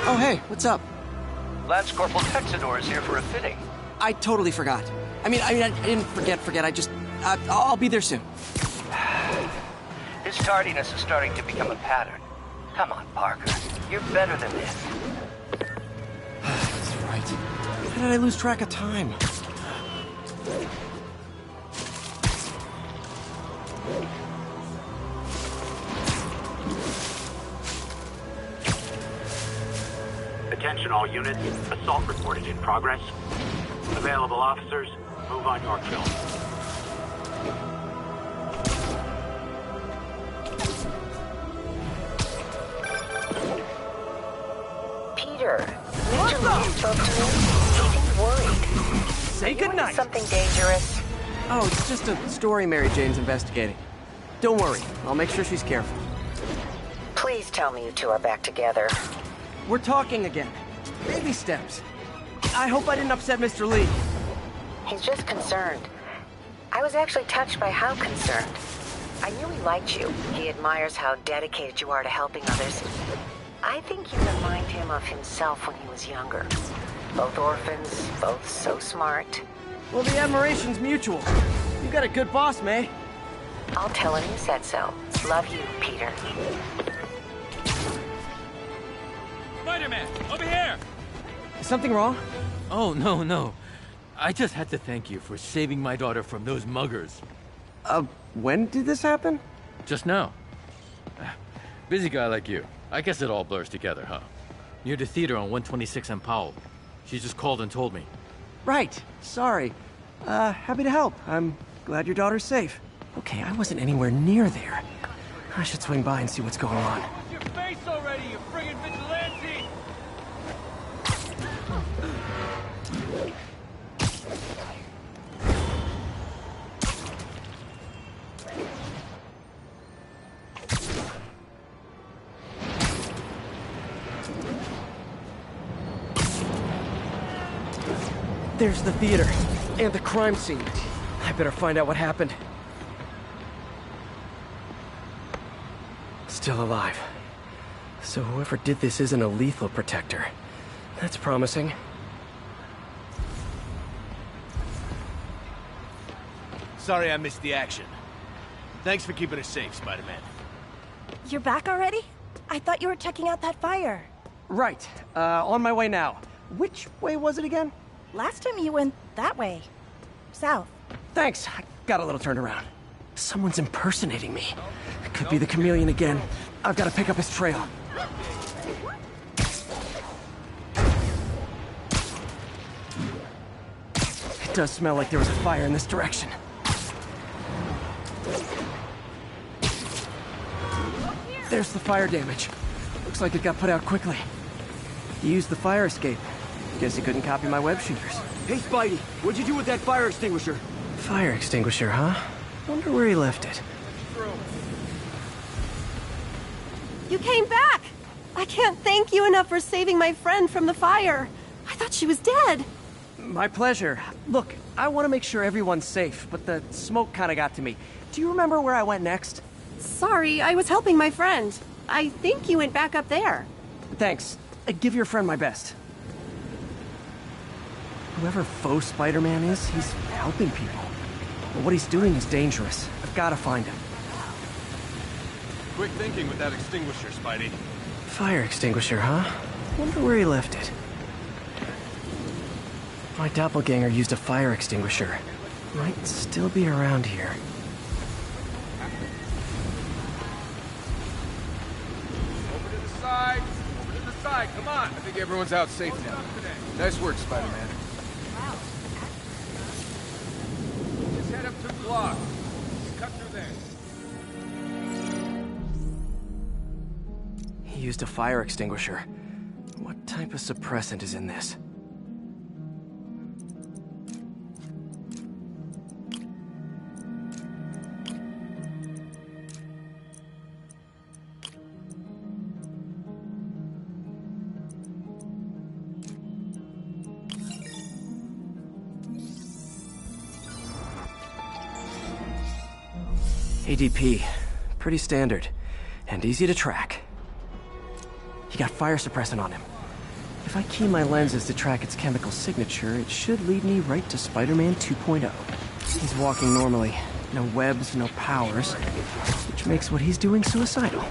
Oh, hey, what's up? Lance Corporal Texidor is here for a fitting. I totally forgot. I didn't forget. I'll be there soon. His tardiness is starting to become a pattern. Come on, Parker. You're better than this. That's right. How did I lose track of time? Attention all units. Assault reported in progress. Available officers, move on Yorkville. Peter, Mr. Lee spoke to me. He seemed worried. Say goodnight. Something dangerous? Oh, it's just a story Mary Jane's investigating. Don't worry, I'll make sure she's careful. Please tell me you two are back together. We're talking again. Baby steps. I hope I didn't upset Mr. Lee. He's just concerned. I was actually touched by how concerned. I knew he liked you. He admires how dedicated you are to helping others. I think you remind him of himself when he was younger. Both orphans, both so smart. Well, the admiration's mutual. You got a good boss, May. I'll tell him you said so. Love you, Peter. Spider-Man, over here! Is something wrong? Oh, no. I just had to thank you for saving my daughter from those muggers. When did this happen? Just now. Busy guy like you. I guess it all blurs together, huh? Near the theater on 126 and Powell. She just called and told me. Right. Sorry. Happy to help. I'm glad your daughter's safe. Okay, I wasn't anywhere near there. I should swing by and see what's going on. Your face already, you friggin' vigilante! There's the theater, and the crime scene. I better find out what happened. Still alive. So whoever did this isn't a lethal protector. That's promising. Sorry I missed the action. Thanks for keeping us safe, Spider-Man. You're back already? I thought you were checking out that fire. Right. On my way now. Which way was it again? Last time you went that way. South. Thanks. I got a little turned around. Someone's impersonating me. It could be the chameleon again. I've got to pick up his trail. It does smell like there was a fire in this direction. There's the fire damage. Looks like it got put out quickly. He used the fire escape. Guess he couldn't copy my web shooters. Hey, Spidey, what'd you do with that fire extinguisher? Fire extinguisher, huh? Wonder where he left it. You came back! I can't thank you enough for saving my friend from the fire. I thought she was dead. My pleasure. Look, I want to make sure everyone's safe, but the smoke kind of got to me. Do you remember where I went next? Sorry, I was helping my friend. I think you went back up there. Thanks. Give your friend my best. Whoever faux Spider-Man is, he's helping people. But what he's doing is dangerous. I've got to find him. Quick thinking with that extinguisher, Spidey. Fire extinguisher, huh? Wonder where he left it. My doppelganger used a fire extinguisher. Might still be around here. Over to the side. Over to the side. Come on. I think everyone's out safe now. Nice work, Spider-Man. Just head up 2 blocks. Just cut through there. He used a fire extinguisher. What type of suppressant is in this? ADP. Pretty standard. And easy to track. He got fire suppressant on him. If I key my lenses to track its chemical signature, it should lead me right to Spider-Man 2.0. He's walking normally. No webs, no powers. Which makes what he's doing suicidal.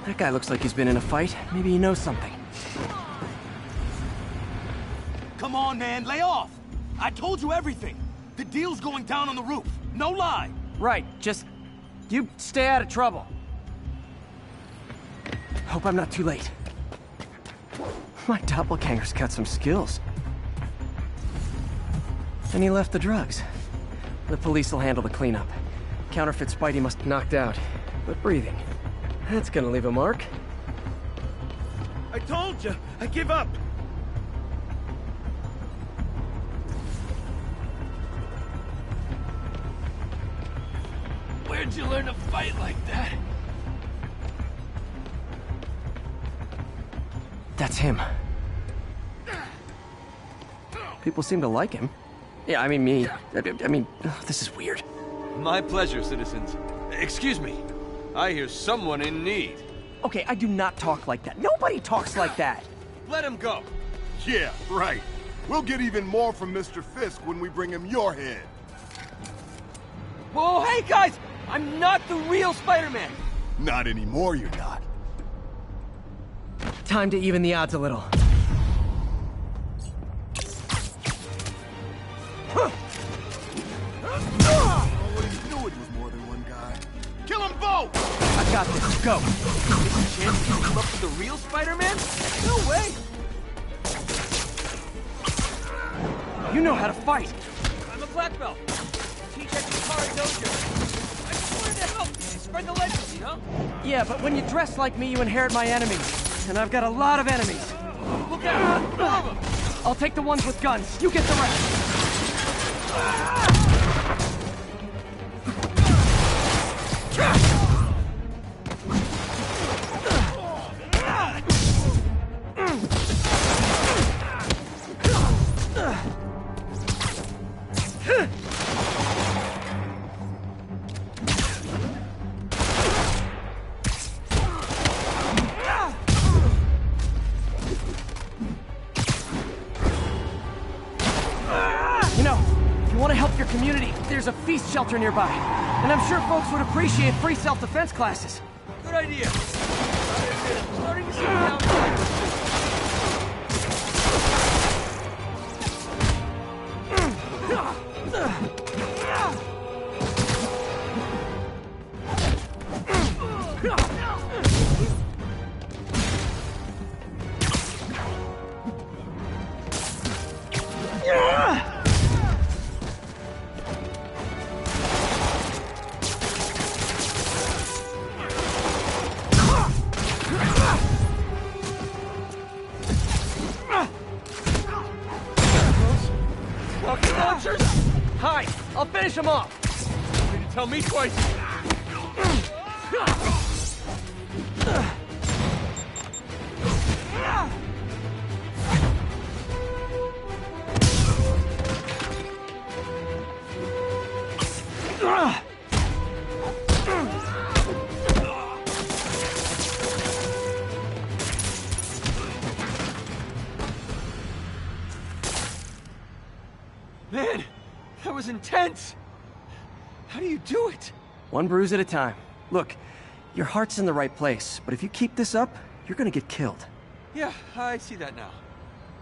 That guy looks like he's been in a fight. Maybe he knows something. Come on, man, lay off! I told you everything. The deal's going down on the roof. No lie. Right, just... you stay out of trouble. Hope I'm not too late. My doppelganger's got some skills. And he left the drugs. The police will handle the cleanup. Counterfeit Spidey must be knocked out, but breathing. That's gonna leave a mark. I told you, I give up. Where'd you learn to fight like that? That's him. People seem to like him. Yeah, I mean me. I mean, this is weird. My pleasure, citizens. Excuse me. I hear someone in need. Okay, I do not talk like that. Nobody talks like that. Let him go. Yeah, right. We'll get even more from Mr. Fisk when we bring him your head. Whoa, hey guys! I'm not the real Spider-Man! Not anymore, you're not. Time to even the odds a little. Always knew it was more than one guy. Kill them both! I got this, go! Is there a chance you come up with the real Spider-Man? No way! You know how to fight! I'm a black belt. Teach at Chikara Dojo. I just wanted to help. Spread the legacy, huh? Yeah, but when you dress like me, you inherit my enemies. And I've got a lot of enemies. Look out! I'll take the ones with guns. You get the rest. There's a feast shelter nearby, and I'm sure folks would appreciate free self-defense classes. Good idea. Starting to see down. Hi, I'll finish him off. You didn't tell me twice. Man, that was intense. How do you do it? One bruise at a time. Look, your heart's in the right place, but if you keep this up, you're gonna get killed. Yeah, I see that now.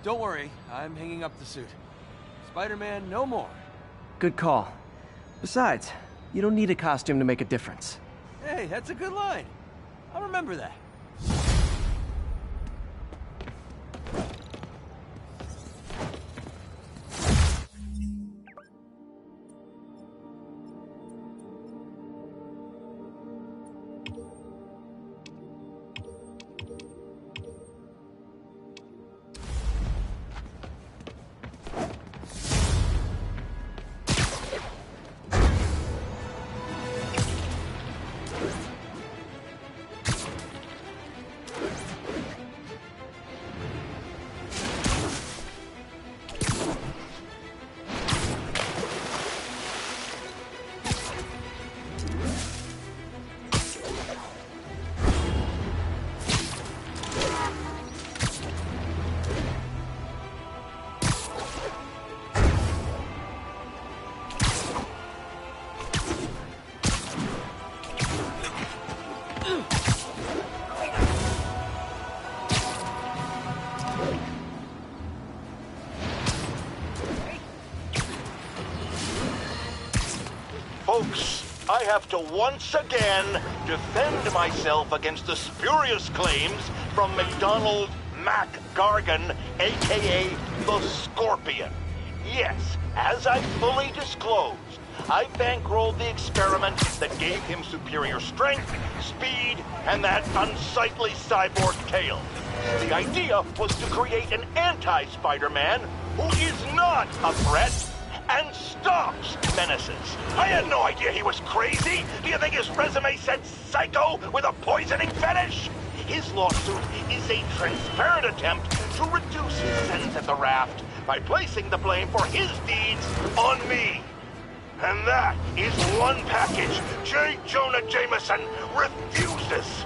Don't worry, I'm hanging up the suit. Spider-Man, no more. Good call. Besides, you don't need a costume to make a difference. Hey, that's a good line. I'll remember that. I have to once again defend myself against the spurious claims from McDonald Mac Gargan, aka the Scorpion. Yes, as I fully disclosed, I bankrolled the experiment that gave him superior strength, speed, and that unsightly cyborg tail. The idea was to create an anti-Spider-Man who is not a threat and stops menaces. I had no idea he was crazy. Do you think his resume said psycho with a poisoning fetish? His lawsuit is a transparent attempt to reduce his sentence at the raft by placing the blame for his deeds on me. And that is one package J. Jonah Jameson refuses.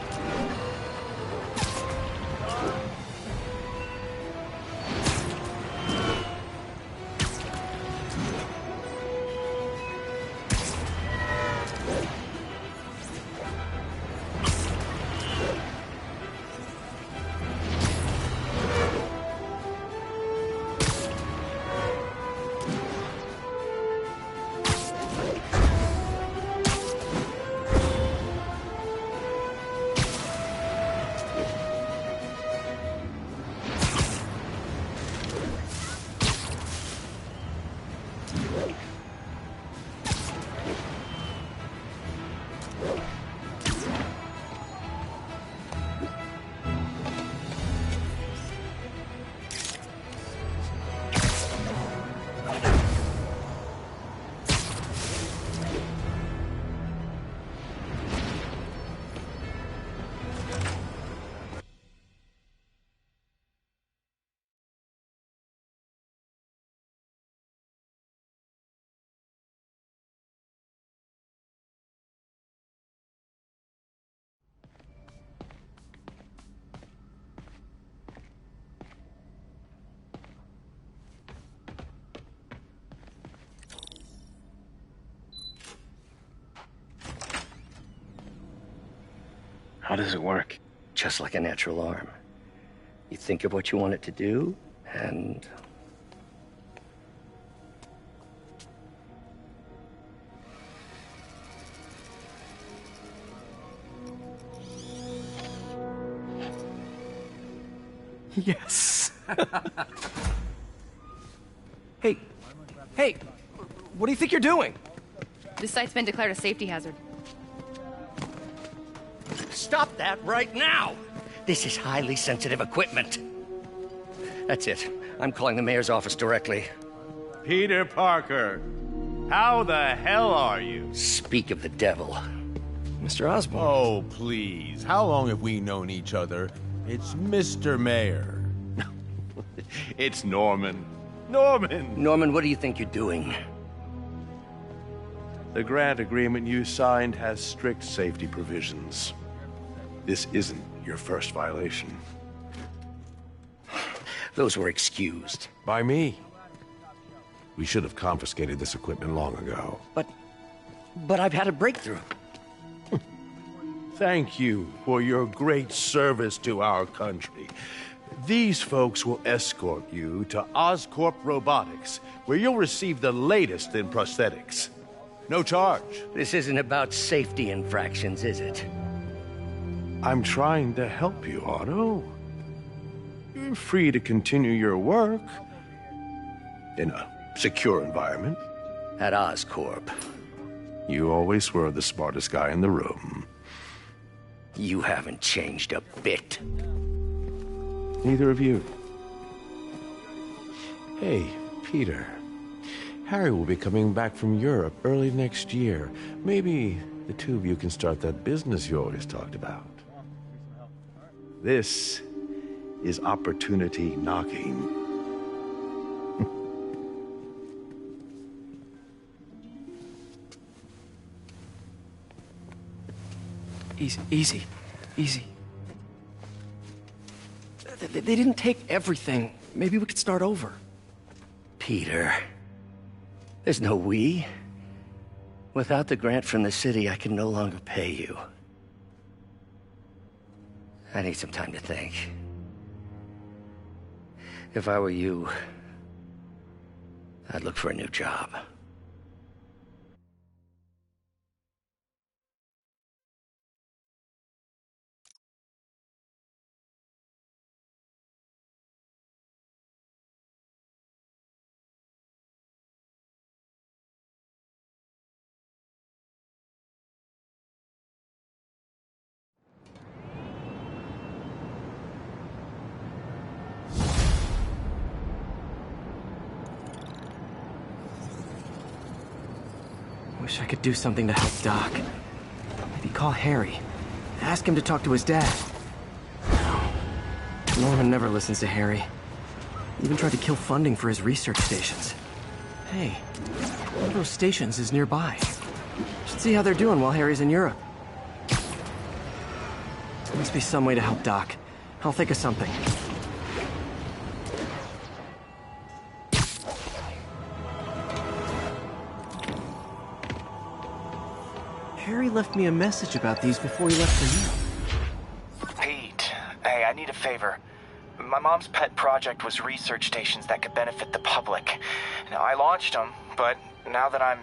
How does it work? Just like a natural arm. You think of what you want it to do, and... Yes. Hey, what do you think you're doing? This site's been declared a safety hazard. Stop that right now! This is highly sensitive equipment. That's it. I'm calling the mayor's office directly. Peter Parker, how the hell are you? Speak of the devil. Mr. Osborn. Oh, please. How long have we known each other? It's Mr. Mayor. It's Norman. Norman, what do you think you're doing? The grant agreement you signed has strict safety provisions. This isn't your first violation. Those were excused. By me. We should have confiscated this equipment long ago. But I've had a breakthrough. Thank you for your great service to our country. These folks will escort you to Oscorp Robotics, where you'll receive the latest in prosthetics. No charge. This isn't about safety infractions, is it? I'm trying to help you, Otto. You're free to continue your work in a secure environment. At Oscorp. You always were the smartest guy in the room. You haven't changed a bit. Neither of you. Hey, Peter. Harry will be coming back from Europe early next year. Maybe the two of you can start that business you always talked about. This is opportunity knocking. Easy. They didn't take everything. Maybe we could start over. Peter, there's no we. Without the grant from the city, I can no longer pay you. I need some time to think. If I were you, I'd look for a new job. Wish I could do something to help Doc. Maybe call Harry. Ask him to talk to his dad. No. Norman never listens to Harry. He even tried to kill funding for his research stations. Hey, one of those stations is nearby. Should see how they're doing while Harry's in Europe. There must be some way to help Doc. I'll think of something. Harry left me a message about these before he left for you. Pete, hey, I need a favor. My mom's pet project was research stations that could benefit the public. Now, I launched them, but now that I'm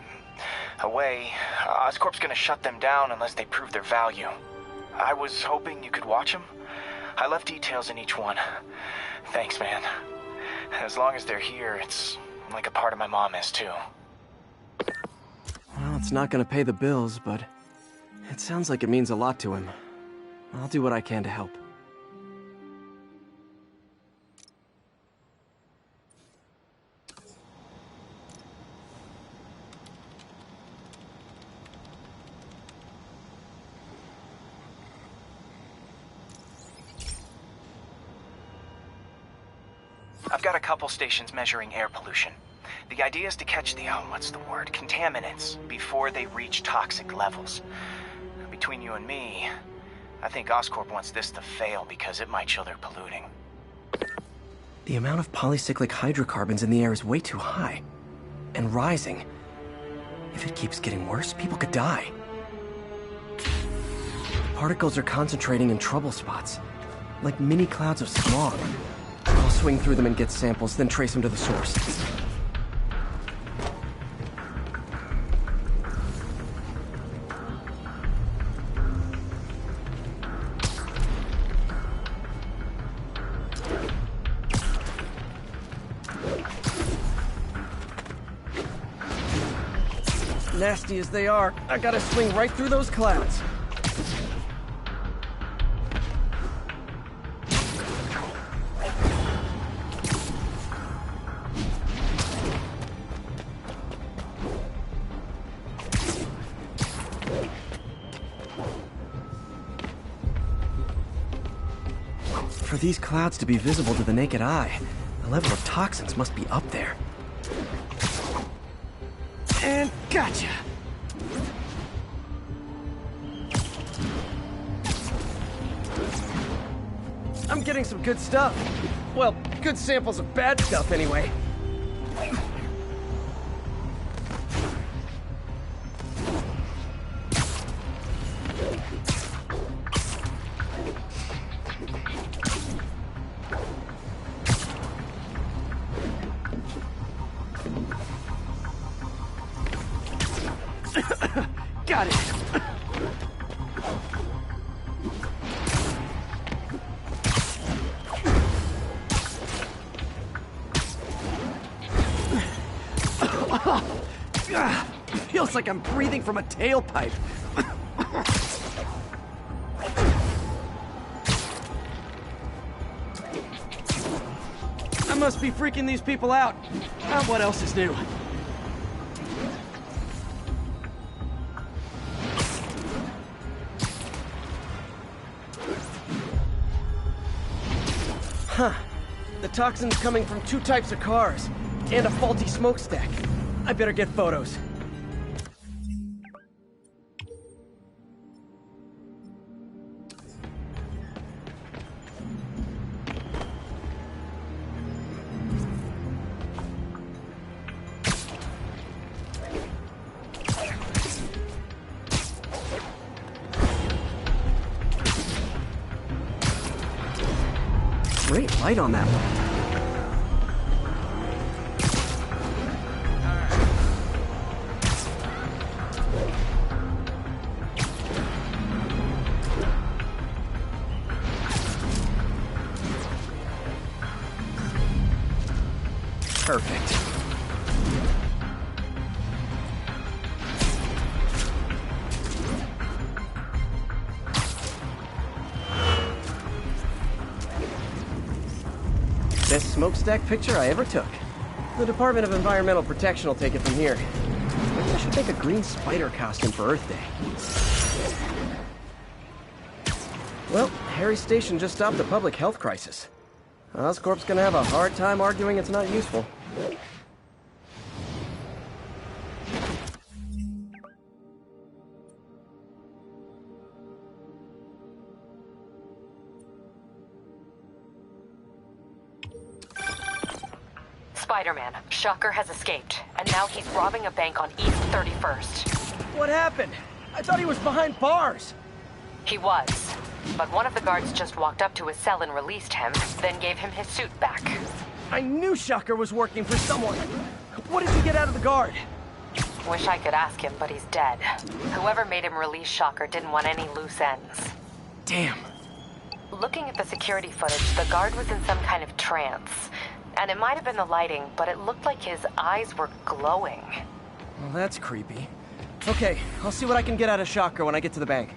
away, Oscorp's gonna shut them down unless they prove their value. I was hoping you could watch them. I left details in each one. Thanks, man. As long as they're here, it's like a part of my mom is, too. Well, it's not gonna pay the bills, but it sounds like it means a lot to him. I'll do what I can to help. I've got a couple stations measuring air pollution. The idea is to catch the, contaminants before they reach toxic levels. Between you and me, I think Oscorp wants this to fail because it might show they're polluting. The amount of polycyclic hydrocarbons in the air is way too high. And rising. If it keeps getting worse, people could die. Particles are concentrating in trouble spots, like mini clouds of smog. I'll swing through them and get samples, then trace them to the source. Nasty as they are, I gotta swing right through those clouds. For these clouds to be visible to the naked eye, the level of toxins must be up there. And gotcha! I'm getting some good stuff. Well, good samples of bad stuff anyway. Got it. Feels like I'm breathing from a tailpipe. I must be freaking these people out. What else is new? Huh. The toxin's coming from 2 types of cars, and a faulty smokestack. I better get photos. Great light on that one. Perfect. Best smokestack picture I ever took. The Department of Environmental Protection will take it from here. I should make a green spider costume for Earth Day. Well, Harry's station just stopped a public health crisis. Oscorp's gonna have a hard time arguing it's not useful. Spider-Man, Shocker has escaped, and now he's robbing a bank on East 31st. What happened? I thought he was behind bars. He was, but one of the guards just walked up to his cell and released him, then gave him his suit back. I knew Shocker was working for someone. What did you get out of the guard? Wish I could ask him, but he's dead. Whoever made him release Shocker didn't want any loose ends. Damn. Looking at the security footage, the guard was in some kind of trance. And it might have been the lighting, but it looked like his eyes were glowing. Well, that's creepy. Okay, I'll see what I can get out of Shocker when I get to the bank.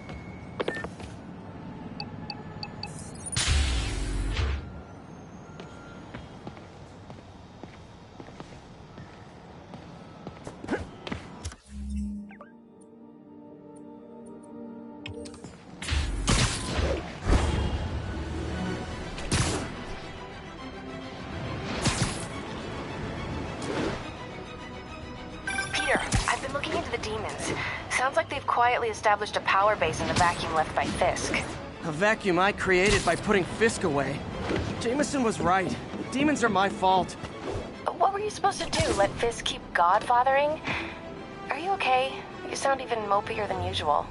Sounds like they've quietly established a power base in the vacuum left by Fisk. A vacuum I created by putting Fisk away. Jameson was right. The demons are my fault. What were you supposed to do? Let Fisk keep godfathering? Are you okay? You sound even mopier than usual.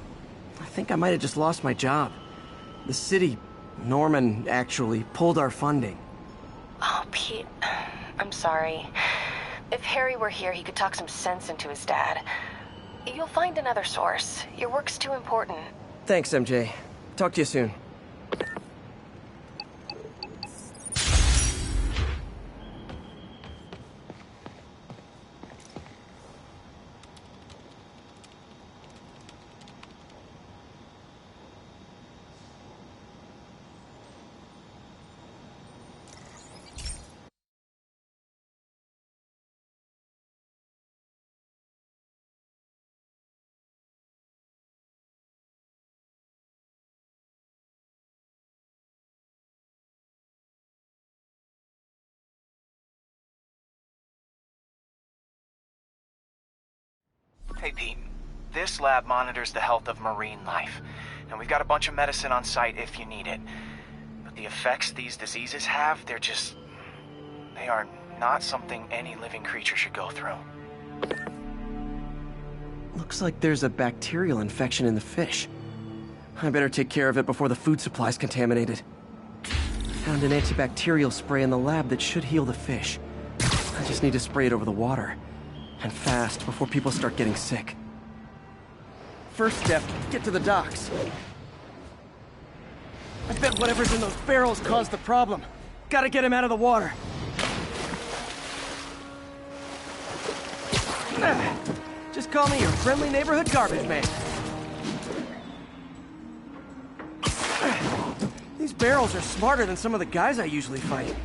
I think I might have just lost my job. The city, Norman, actually, pulled our funding. Oh, Pete. I'm sorry. If Harry were here, he could talk some sense into his dad. You'll find another source. Your work's too important. Thanks, MJ. Talk to you soon. Hey, Pete. This lab monitors the health of marine life, and we've got a bunch of medicine on site if you need it. But the effects these diseases have, they are not something any living creature should go through. Looks like there's a bacterial infection in the fish. I better take care of it before the food supply's contaminated. Found an antibacterial spray in the lab that should heal the fish. I just need to spray it over the water. And fast, before people start getting sick. First step, get to the docks. I bet whatever's in those barrels caused the problem. Gotta get him out of the water. Just call me your friendly neighborhood garbage man. These barrels are smarter than some of the guys I usually fight.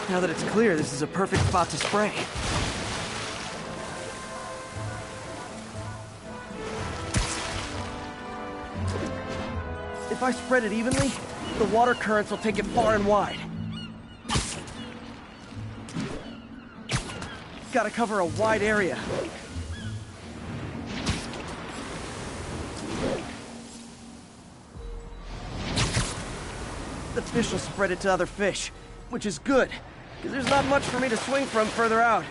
Now that it's clear, this is a perfect spot to spray. If I spread it evenly, the water currents will take it far and wide. Gotta cover a wide area. The fish will spread it to other fish, which is good, because there's not much for me to swing from further out.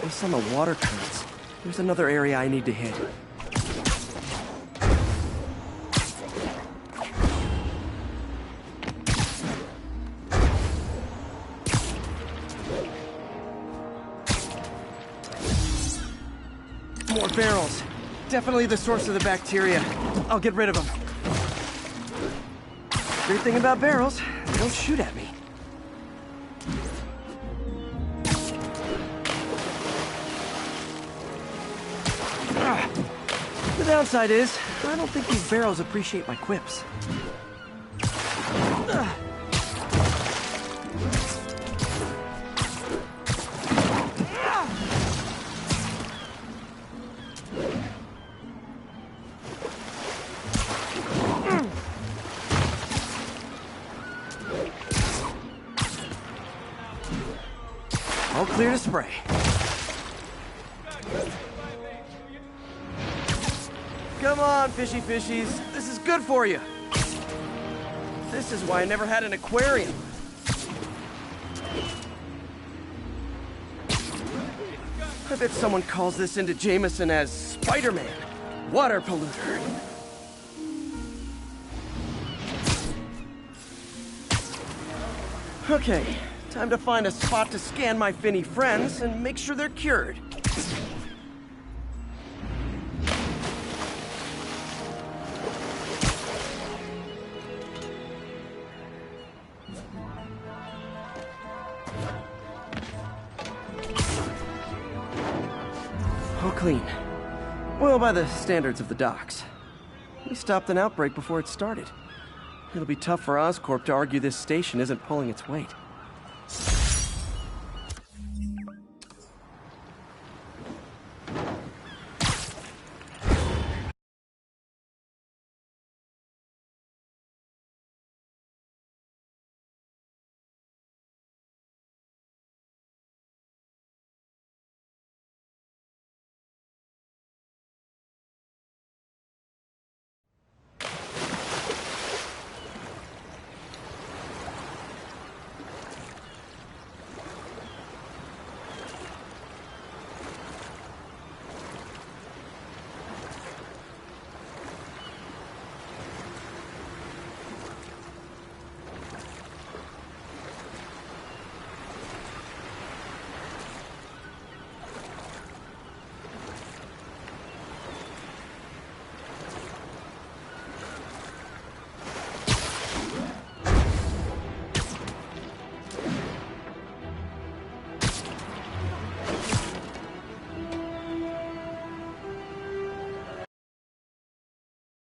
Based on the water currents, there's another area I need to hit. More barrels. Definitely the source of the bacteria. I'll get rid of them. Great thing about barrels, they don't shoot at me. The downside is, I don't think these barrels appreciate my quips. All clear to spray. Come on, fishy fishies. This is good for you. This is why I never had an aquarium. I bet someone calls this into Jameson as Spider-Man, water polluter. Okay, time to find a spot to scan my finny friends and make sure they're cured. All clean. Well, by the standards of the docks. We stopped an outbreak before it started. It'll be tough for Oscorp to argue this station isn't pulling its weight.